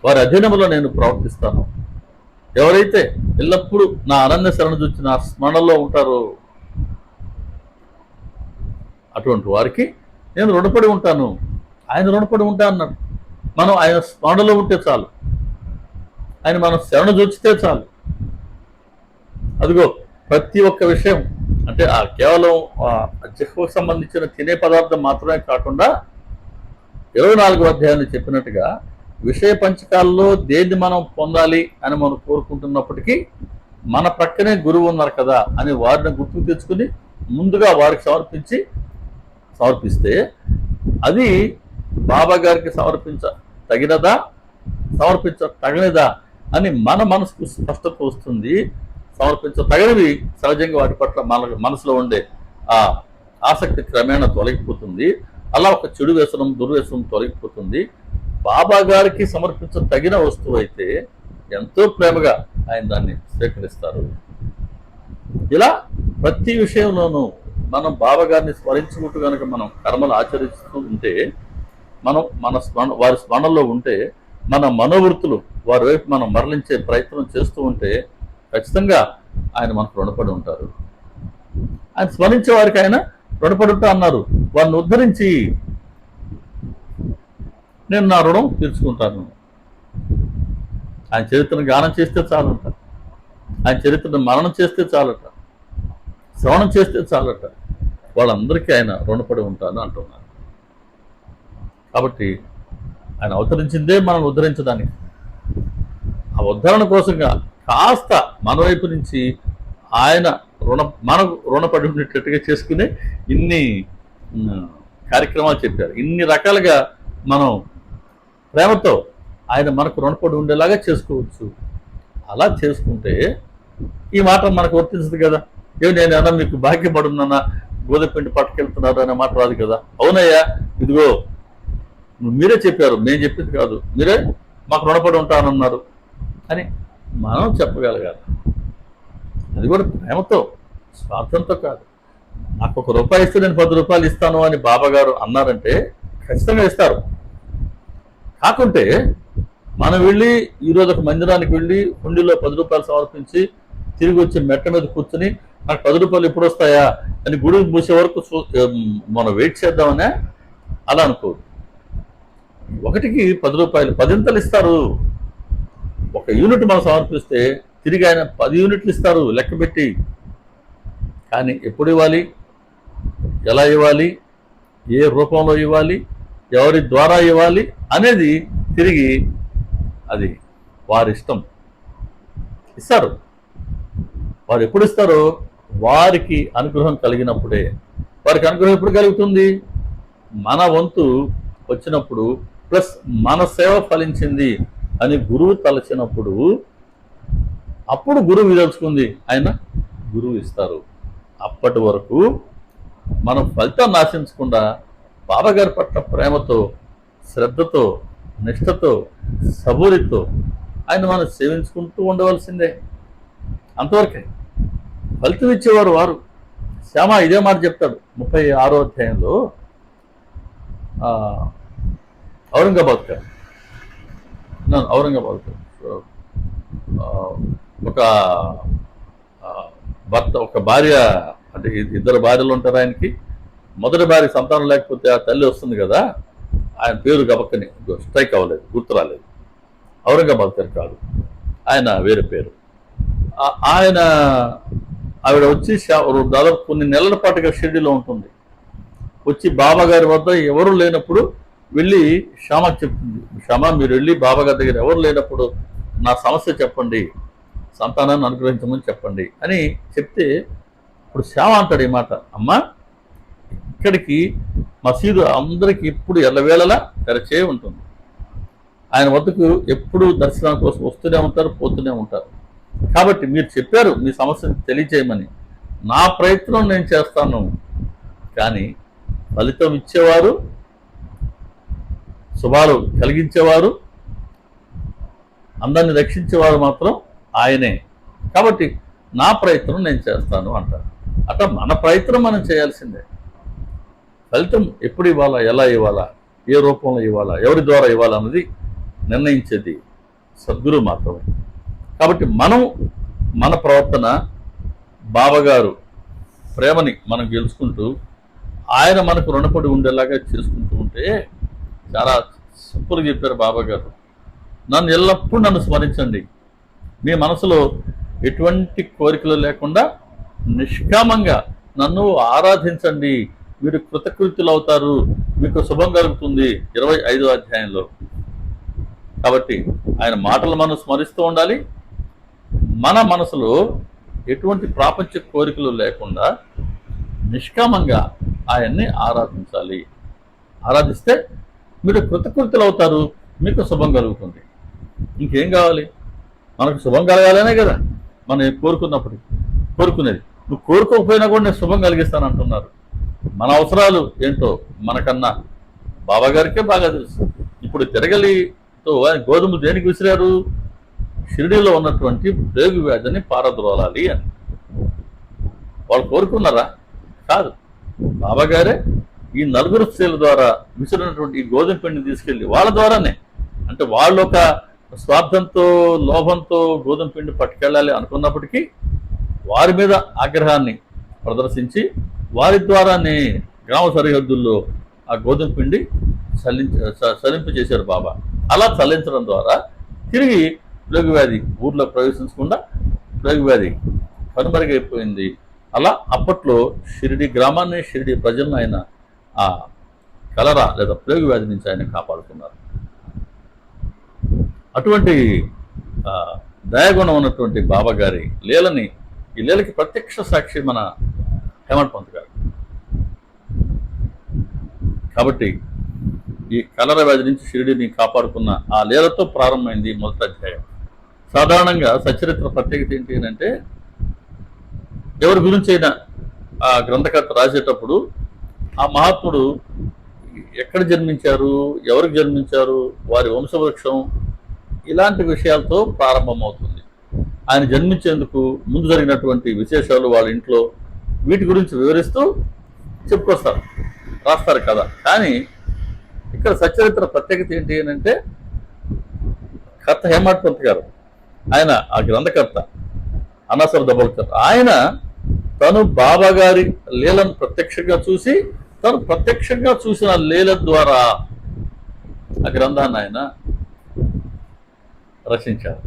A: వారి అధీనంలో నేను ప్రవర్తిస్తాను. ఎవరైతే ఎల్లప్పుడూ నా అనన్య శరణ చూచి నా స్మరణలో ఉంటారో అటువంటి వారికి నేను రుణపడి ఉంటాను. ఆయన రుణపడి ఉంటా అన్నాడు. మనం ఆయన స్మరణలో ఉంటే చాలు, ఆయన మనం శరణ చూచితే చాలు. అదిగో ప్రతి ఒక్క విషయం అంటే కేవలం జిహ్వకు సంబంధించిన తినే పదార్థం మాత్రమే కాకుండా 24వ అధ్యాయాన్ని చెప్పినట్టుగా విషయ పంచకాల్లో దేన్ని మనం పొందాలి అని మనం కోరుకుంటున్నప్పటికీ మన ప్రక్కనే గురువు ఉన్నారు కదా అని వారిని గుర్తుకు తెచ్చుకుని ముందుగా వారికి సమర్పిస్తే అది బాబా గారికి సమర్పించతగినదా అని మన మనసుకు స్పష్టత వస్తుంది. సమర్పించతగినవి సహజంగా వాటి పట్ల మన మనసులో ఉండే ఆ ఆసక్తి క్రమేణా తొలగిపోతుంది. అలా ఒక చెడు వ్యసనం, దుర్వ్యసనం తొలగిపోతుంది. బాబా గారికి సమర్పించతగిన వస్తువు అయితే ఎంతో ప్రేమగా ఆయన దాన్ని స్వీకరిస్తారు. ఇలా ప్రతి విషయంలోనూ మనం బాబా గారిని స్మరించుకుంటూ కనుక మనం కర్మలు ఆచరిస్తూ ఉంటే, మనం వారి స్మరణలో ఉంటే, మన మనోవృత్తులు వారి వైపు మనం మరలించే ప్రయత్నం చేస్తూ ఉంటే ఖచ్చితంగా ఆయన మనకు రుణపడి ఉంటారు. ఆయన స్మరించే వారికి ఆయన రుణపడి ఉంటా అన్నారు. వారిని ఉద్ధరించి నేను నా రుణం తీర్చుకుంటాను. ఆయన చరిత్రను గానం చేస్తే చాలట, ఆయన చరిత్రను మననం చేస్తే చాలట, శ్రవణం చేస్తే చాలట, వాళ్ళందరికీ ఆయన రుణపడి ఉంటాను అంటున్నారు. కాబట్టి ఆయన అవతరించిందే మనం ఉద్ధరించడానికి. ఆ ఉద్ధరణ కోసంగా కాస్త మన వైపు నుంచి ఆయన మనకు రుణపడి ఉండేటట్టుగా చేసుకునే ఇన్ని కార్యక్రమాలు చెప్పారు. ఇన్ని రకాలుగా మనం ప్రేమతో ఆయన మనకు రుణపడి ఉండేలాగా చేసుకోవచ్చు. అలా చేసుకుంటే ఈ మాట మనకు వర్తించదు కదా. నేనన్నా మీకు భాగ్యపడున్నా గోధుమపిండి పట్టుకెళ్తున్నారు అనే మాట రాదు కదా. అవునయ్యా, ఇదిగో మీరే చెప్పారు, మేము చెప్పింది కాదు, మీరే మాకు రుణపడి ఉంటానన్నారు అని మనం చెప్పగలగాలి. అది కూడా ప్రేమతో, స్వార్థంతో కాదు. నాకు ₹1 ఇస్తే నేను ₹10 ఇస్తాను అని బాబా గారు అన్నారంటే ఖచ్చితంగా ఇస్తారు. కాకుంటే మనం వెళ్ళి ఈరోజు ఒక మందిరానికి వెళ్ళి హుండీలో ₹10 సమర్పించి తిరిగి వచ్చి మెట్ట మీద కూర్చొని నాకు ₹10 ఎప్పుడు వస్తాయా అని గుడి మూసే వరకు మనం వెయిట్ చేద్దామనే అలా అనుకోదు. ఒకటికి ₹10 10 ఇస్తారు. 1 యూనిట్ మనం సమర్పిస్తే తిరిగి ఆయన 10 యూనిట్లు ఇస్తారు లెక్క పెట్టి. కానీ ఎప్పుడు ఇవ్వాలి, ఎలా ఇవ్వాలి, ఏ రూపంలో ఇవ్వాలి, ఎవరి ద్వారా ఇవ్వాలి అనేది తిరిగి అది వారి ఇష్టం. ఇస్తారు. వారు ఎప్పుడు ఇస్తారో వారికి అనుగ్రహం కలిగినప్పుడే. వారికి అనుగ్రహం ఎప్పుడు కలుగుతుంది? మన వంతు వచ్చినప్పుడు, ప్లస్ మన సేవ ఫలించింది అని గురువు తలచినప్పుడు. అప్పుడు గురువు విదల్చుకుంది ఆయన గురువు ఇస్తారు. అప్పటి వరకు మనం ఫలితాన్ని ఆశించకుండా బాబాగారి పట్ల ప్రేమతో, శ్రద్ధతో, నిష్ఠతో, సబూరితో ఆయన మనం సేవించుకుంటూ ఉండవలసిందే. అంతవరకే ఫలితం ఇచ్చేవారు వారు. శ్యామ ఇదే మాట చెప్తాడు 36వ అధ్యాయంలో. ఔరంగాబాద్ ఒక భర్త, ఒక భార్య, అంటే 2 భార్యలు ఉంటారు ఆయనకి. మొదటి భార్య సంతానం లేకపోతే ఆ తల్లి వస్తుంది కదా, ఆయన పేరు గబక్కని స్ట్రైక్ అవ్వలేదు, గుర్తు రాలేదు. ఔరంగాబాద్ గారు కాదు, ఆయన వేరే పేరు. ఆవిడ వచ్చి దాదాపు కొన్ని నెలల పాటుగా షిరిడీలో ఉంటుంది. వచ్చి బాబా గారి వద్ద ఎవరు లేనప్పుడు వెళ్ళి శ్యామకు చెప్తుంది, శ్యామ మీరు వెళ్ళి బాబా గారి దగ్గర ఎవరు లేనప్పుడు నా సమస్య చెప్పండి, సంతానాన్ని అనుగ్రహించమని చెప్పండి అని చెప్తే, ఇప్పుడు శ్యామ అంటాడు ఈ మాట, అమ్మా ఇక్కడికి మసీదు అందరికీ ఎప్పుడు ఎల్లవేళలా తెరచే ఉంటుంది. ఆయన వద్దకు ఎప్పుడు దర్శనం కోసం వస్తూనే ఉంటారు, పోతూనే ఉంటారు. కాబట్టి మీరు చెప్పారు మీ సమస్యను తెలియచేయమని, నా ప్రయత్నం నేను చేస్తాను. కానీ ఫలితం ఇచ్చేవారు, శుభాలు కలిగించేవారు, అందరిని రక్షించేవారు మాత్రం ఆయనే. కాబట్టి నా ప్రయత్నం నేను చేస్తాను అంటారు. అట్లా మన ప్రయత్నం మనం చేయాల్సిందే. ఫలితం ఎప్పుడు ఇవ్వాలా, ఎలా ఇవ్వాలా, ఏ రూపంలో ఇవ్వాలా, ఎవరి ద్వారా ఇవ్వాలా అన్నది నిర్ణయించేది సద్గురువు మాత్రమే. కాబట్టి మనం మన ప్రవర్తన బాబాగారు ప్రేమని మనం గెలుచుకుంటూ ఆయన మనకు రుణపడి ఉండేలాగా చేసుకుంటూ ఉంటే, చాలా సింపుల్గా చెప్పారు బాబా గారు, నన్ను ఎల్లప్పుడూ నన్ను స్మరించండి, మీ మనసులో ఎటువంటి కోరికలు లేకుండా నిష్కామంగా నన్ను ఆరాధించండి, మీరు కృతకృత్యులు అవుతారు, మీకు శుభం కలుగుతుంది 25వ అధ్యాయంలో. కాబట్టి ఆయన మాటలు మనం స్మరిస్తూ ఉండాలి. మన మనసులో ఎటువంటి ప్రాపంచిక కోరికలు లేకుండా నిష్కామంగా ఆయన్ని ఆరాధించాలి. ఆరాధిస్తే మీరు కృతకృత్యులు అవుతారు, మీకు శుభం కలుగుతుంది. ఇంకేం కావాలి? మనకు శుభం కలగాలనే కదా మనం కోరుకునేది. నువ్వు కోరుకోకపోయినా కూడా నేను శుభం కలిగిస్తాను అంటున్నారు. మన అవసరాలు ఏంటో మనకన్నా బాబాగారికే బాగా తెలుసు. ఇప్పుడు తిరగలితో ఆయన గోధుమలు దేనికి విసిరారు? షిరిడీలో ఉన్నటువంటి ప్లేగు వ్యాధిని పారద్రోలాలి అని. వాళ్ళు కోరుకున్నారా? కాదు. బాబాగారే ఈ నలుగురు స్త్రీల ద్వారా విసిరినటువంటి ఈ గోధుమ పిండిని తీసుకెళ్ళి వాళ్ళ ద్వారానే, అంటే వాళ్ళు ఒక స్వార్థంతో లోభంతో గోధుమ పిండి పట్టుకెళ్ళాలి అనుకున్నప్పటికీ వారి మీద ఆగ్రహాన్ని ప్రదర్శించి వారి ద్వారానే గ్రామ సరిహద్దుల్లో ఆ గోధుమ పిండి చలింపు చేశారు బాబా. అలా చల్లించడం ద్వారా తిరిగి ప్లేగు వ్యాధి ఊర్లో ప్రవేశించకుండా ప్లేగు వ్యాధి కనుమరుగైపోయింది. అలా అప్పట్లో షిరిడి గ్రామాన్ని, షిరిడి ప్రజలను ఆయన ఆ కలరా లేదా ప్లేగు వ్యాధి నుంచి ఆయన కాపాడుకున్నారు. అటువంటి దయాగుణం ఉన్నటువంటి బాబా గారి లీలని, ఈ లీలకి ప్రత్యక్ష సాక్షి మన హేమంత్ పంత్ గారు. కాబట్టి ఈ కలరా వ్యాధి నుంచి షిరిడిని కాపాడుకున్న ఆ లీలతో ప్రారంభమైంది మొదటి అధ్యాయం. సాధారణంగా సచరిత్ర ప్రత్యేకత ఏంటి అంటే, ఎవరి గురించి అయినా ఆ గ్రంథకర్త రాసేటప్పుడు ఆ మహాత్ముడు ఎక్కడ జన్మించారు, ఎవరికి జన్మించారు, వారి వంశవృక్షం, ఇలాంటి విషయాలతో ప్రారంభమవుతుంది. ఆయన జన్మించేందుకు ముందు జరిగినటువంటి విశేషాలు వాళ్ళ ఇంట్లో, వీటి గురించి వివరిస్తూ చెప్పుకొస్తారు, రాస్తారు కదా. కానీ ఇక్కడ సచరిత్ర ప్రత్యేకత ఏంటి అంటే, కర్త హేమంత్ పంత్ గారు, ఆయన ఆ గ్రంథకర్త అనాసర్ దబోల్కర్, ఆయన తను బాబా గారి లీలను ప్రత్యక్షంగా చూసి, తను ప్రత్యక్షంగా చూసిన లీల ద్వారా ఆ గ్రంథాన్ని ఆయన రచించారు.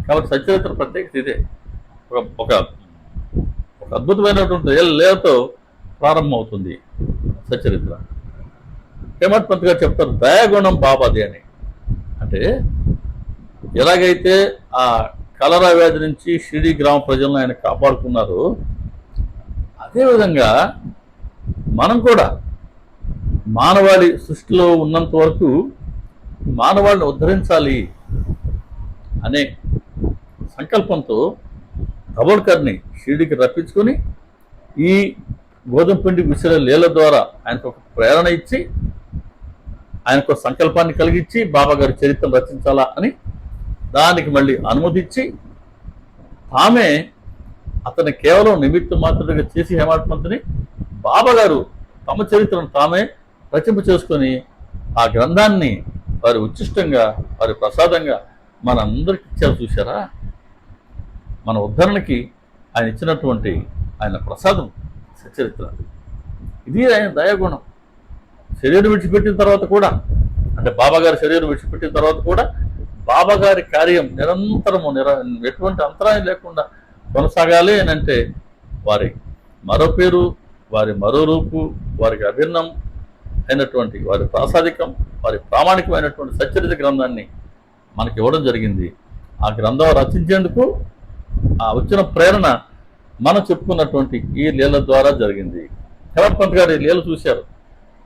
A: కాబట్టి సచరిత్ర ప్రత్యేకత ఇదే. ఒక అద్భుతమైనటువంటి లీలతో ప్రారంభమవుతుంది సచరిత్ర. హేమంత్ పంత్ గారు చెప్తారు, దయాగుణం బాబాది అని. అంటే ఎలాగైతే ఆ కలరా వ్యాధి నుంచి షిరిడి గ్రామ ప్రజలను ఆయన కాపాడుకున్నారు, అదేవిధంగా మనం కూడా మానవాళి సృష్టిలో ఉన్నంత వరకు మానవాళిని ఉద్ధరించాలి అనే సంకల్పంతో దబోల్కర్ని షిరిడికి రప్పించుకొని ఈ గోధుమ పిండి విసిరే లీల ద్వారా ఆయనకు ఒక ప్రేరణ ఇచ్చి, ఆయనకు సంకల్పాన్ని కలిగించి బాబా గారి చరిత్ర రచించాలా అని దానికి మళ్ళీ అనుమతించి, ఆమె అతన్ని కేవలం నిమిత్త మాత్రుడిగా చేసి హేమంత్ పంత్ని బాబా గారు తమ చరిత్రను తామే రచింప చేసుకొని ఆ గ్రంథాన్ని వారి ఉచ్చిష్టంగా, వారి ప్రసాదంగా మనందరికి ఇచ్చారు. చూశారా? మన ఉద్ధరణకి ఆయన ఇచ్చినటువంటి ఆయన ప్రసాదం సచరిత్ర. ఇది ఆయన దయాగుణం. శరీరం విడిచిపెట్టిన తర్వాత కూడా, అంటే బాబా గారి శరీరం విడిచిపెట్టిన తర్వాత కూడా బాబా గారి కార్యం నిరంతరము ఎటువంటి అంతరాయం లేకుండా కొనసాగాలి అని అంటే, వారి మరో పేరు, వారి మరో రూపు, వారికి అభిన్నం అయినటువంటి వారి ప్రాసాదికం, వారి ప్రామాణికమైనటువంటి సచరిత గ్రంథాన్ని మనకి ఇవ్వడం జరిగింది. ఆ గ్రంథం రచించేందుకు ఆ వచ్చిన ప్రేరణ మనం చెప్పుకున్నటువంటి ఈ లీల ద్వారా జరిగింది. హేమంత్ పంత్ గారు ఈ లీల చూశారు.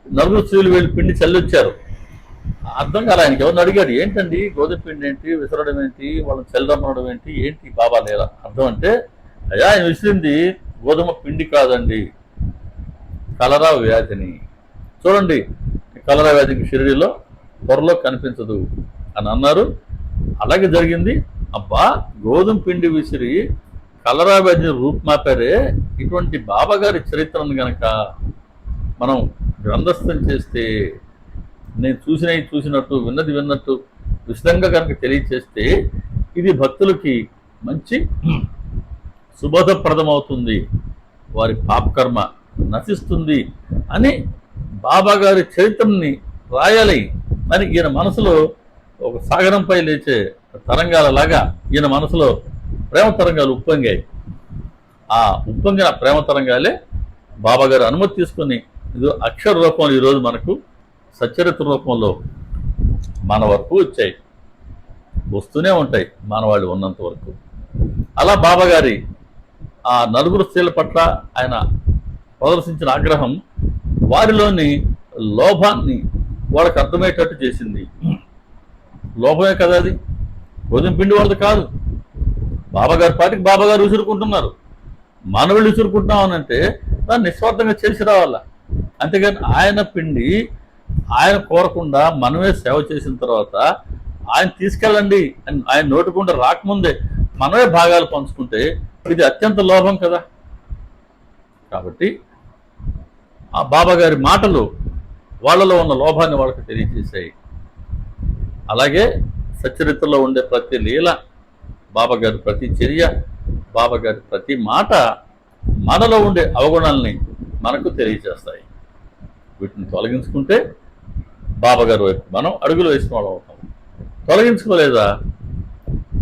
A: నలుగురు స్త్రీలు వీళ్ళు పిండి చల్లొచ్చారు. అర్థం కాలే ఆయనకి. ఎవరిని అడిగాడు, ఏంటండి గోధుమ పిండి ఏంటి, విసరడం ఏంటి, వాళ్ళని చల్లరమ్మడం ఏంటి, ఏంటి బాబా లీల అర్థం అంటే, అయ్యా ఆయన విసిరింది గోధుమ పిండి కాదండి, కలరా వ్యాధిని. చూడండి, కలరా వ్యాధికి షిరిడీలో త్వరలో కనిపించదు అని అన్నారు. అలాగే జరిగింది. అబ్బా, గోధుమ పిండి విసిరి కలరా వ్యాధిని రూపుమాపారే. ఇటువంటి బాబా గారి చరిత్రను గనక మనం గ్రంథస్థం చేస్తే, నేను చూసినట్టు, విన్నది విన్నట్టు విశదంగా కనుక తెలియచేస్తే ఇది భక్తులకి మంచి సుబోధప్రదమవుతుంది, వారి పాపకర్మ నశిస్తుంది అని బాబా గారి చరిత్రని రాయాలి అని ఈయన మనసులో ఒక సాగరంపై లేచే తరంగాలలాగా ఈయన మనసులో ప్రేమ తరంగాలు ఉప్పొంగాయి. ఆ ఉప్పొంగిన ప్రేమ తరంగాలే బాబా గారు అనుమతి తీసుకుని ఇది అక్షర రూపంలో ఈరోజు మనకు సచ్చరిత్ర రూపంలో మన వరకు వచ్చాయి, వస్తూనే ఉంటాయి మానవాళి ఉన్నంత వరకు. అలా బాబా గారి ఆ నలుగురు స్త్రీల పట్ల ఆయన ప్రదర్శించిన ఆగ్రహం వారిలోని లోభాన్ని వాళ్ళకి అర్థమయ్యేటట్టు చేసింది. లోభమే కదా అది, గోధుమ పిండి వాళ్ళది కాదు. బాబాగారి పాటికి బాబాగారు విసురుకుంటున్నారు, మనవాళ్ళు విసురుకుంటున్నామనంటే దాన్ని నిస్వార్థంగా చేసి రావాలా. అంతేగాని ఆయన పిండి ఆయన కోరకుండా మనమే సేవ చేసిన తర్వాత ఆయన తీసుకెళ్ళండి అని ఆయన నోటుకుండా రాకముందే మనమే భాగాలు పంచుకుంటే ఇది అత్యంత లోభం కదా. కాబట్టి ఆ బాబాగారి మాటలు వాళ్ళలో ఉన్న లోభాన్ని వాళ్ళకి తెలియజేశాయి. అలాగే సచ్చరిత్రలో ఉండే ప్రతి లీల, బాబాగారి ప్రతి చర్య, బాబాగారి ప్రతి మాట మనలో ఉండే అవగుణాలని మనకు తెలియజేస్తాయి. వీటిని తొలగించుకుంటే బాబాగారి వైపు మనం అడుగులు వేసిన వాళ్ళు అవుతాం. తొలగించుకోలేదా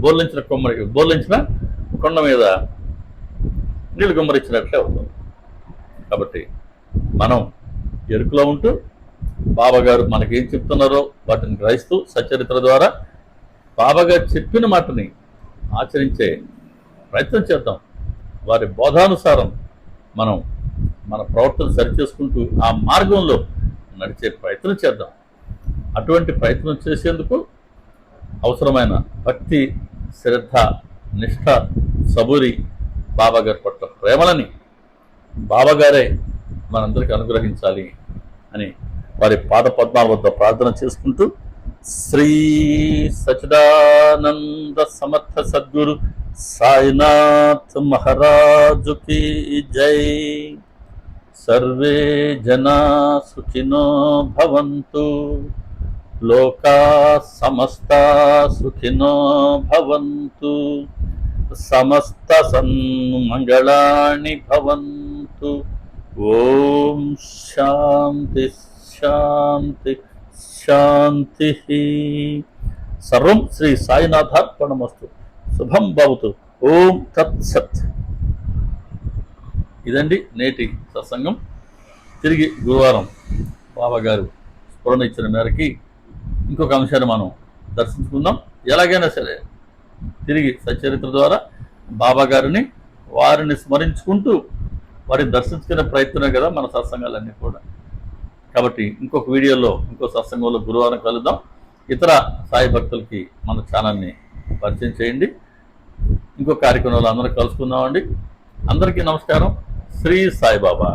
A: బోర్లించిన కొండ మీద నీళ్ళు గుమ్మరించినట్లే అవుతుంది. కాబట్టి మనం ఎరుకులో ఉంటూ బాబాగారు మనకేం చెప్తున్నారో వాటిని గ్రహిస్తూ సచ్చరిత్ర ద్వారా బాబాగారు చెప్పిన మాటని ఆచరించే ప్రయత్నం చేద్దాం. వారి బోధానుసారం మనం మన ప్రవర్తన సరిచేసుకుంటూ ఆ మార్గంలో నడిచే ప్రయత్నం చేద్దాం. అటువంటి ప్రయత్నం చేసేందుకు అవసరమైన భక్తి, శ్రద్ధ, నిష్ఠ, సబూరి, బాబాగారి పట్ల ప్రేమలని బాబాగారే మనందరికీ అనుగ్రహించాలి అని వారి పాద పద్మాల వద్ద ప్రార్థన చేసుకుంటూ శ్రీ సచిదానంద సమర్థ సద్గురు సాయినాథ్ మహారాజుకి జై. సర్వే జనా సుఖినో భవంతు, లోకా సమస్త సుఖినో భవంతు, సమస్త సన్మంగళాని భవంతు. ఓం శాంతి శాంతి శాంతి. సర్వం శ్రీ సాయినాథార్పణమస్తు. శుభం భవతు. ఓం తత్సత్. ఇదండి నేటి సత్సంగం. తిరిగి గురువారం బాబాగారు స్ఫురణ ఇచ్చిన మేరకి ఇంకొక అంశాన్ని మనం దర్శించుకుందాం. ఎలాగైనా సరే తిరిగి సచ్చరిత్ర ద్వారా బాబాగారిని వారిని స్మరించుకుంటూ వారిని దర్శించుకునే ప్రయత్నమే కదా మన సత్సంగాలన్నీ కూడా. కాబట్టి ఇంకొక వీడియోలో ఇంకో సత్సంగంలో గురువారం కలుద్దాం. ఇతర సాయి భక్తులకి మన ఛానల్ని పరిచయం చేయండి. ఇంకో కార్యక్రమంలో అందరూ కలుసుకుందామండి. అందరికీ నమస్కారం. శ్రీ సాయిబాబా.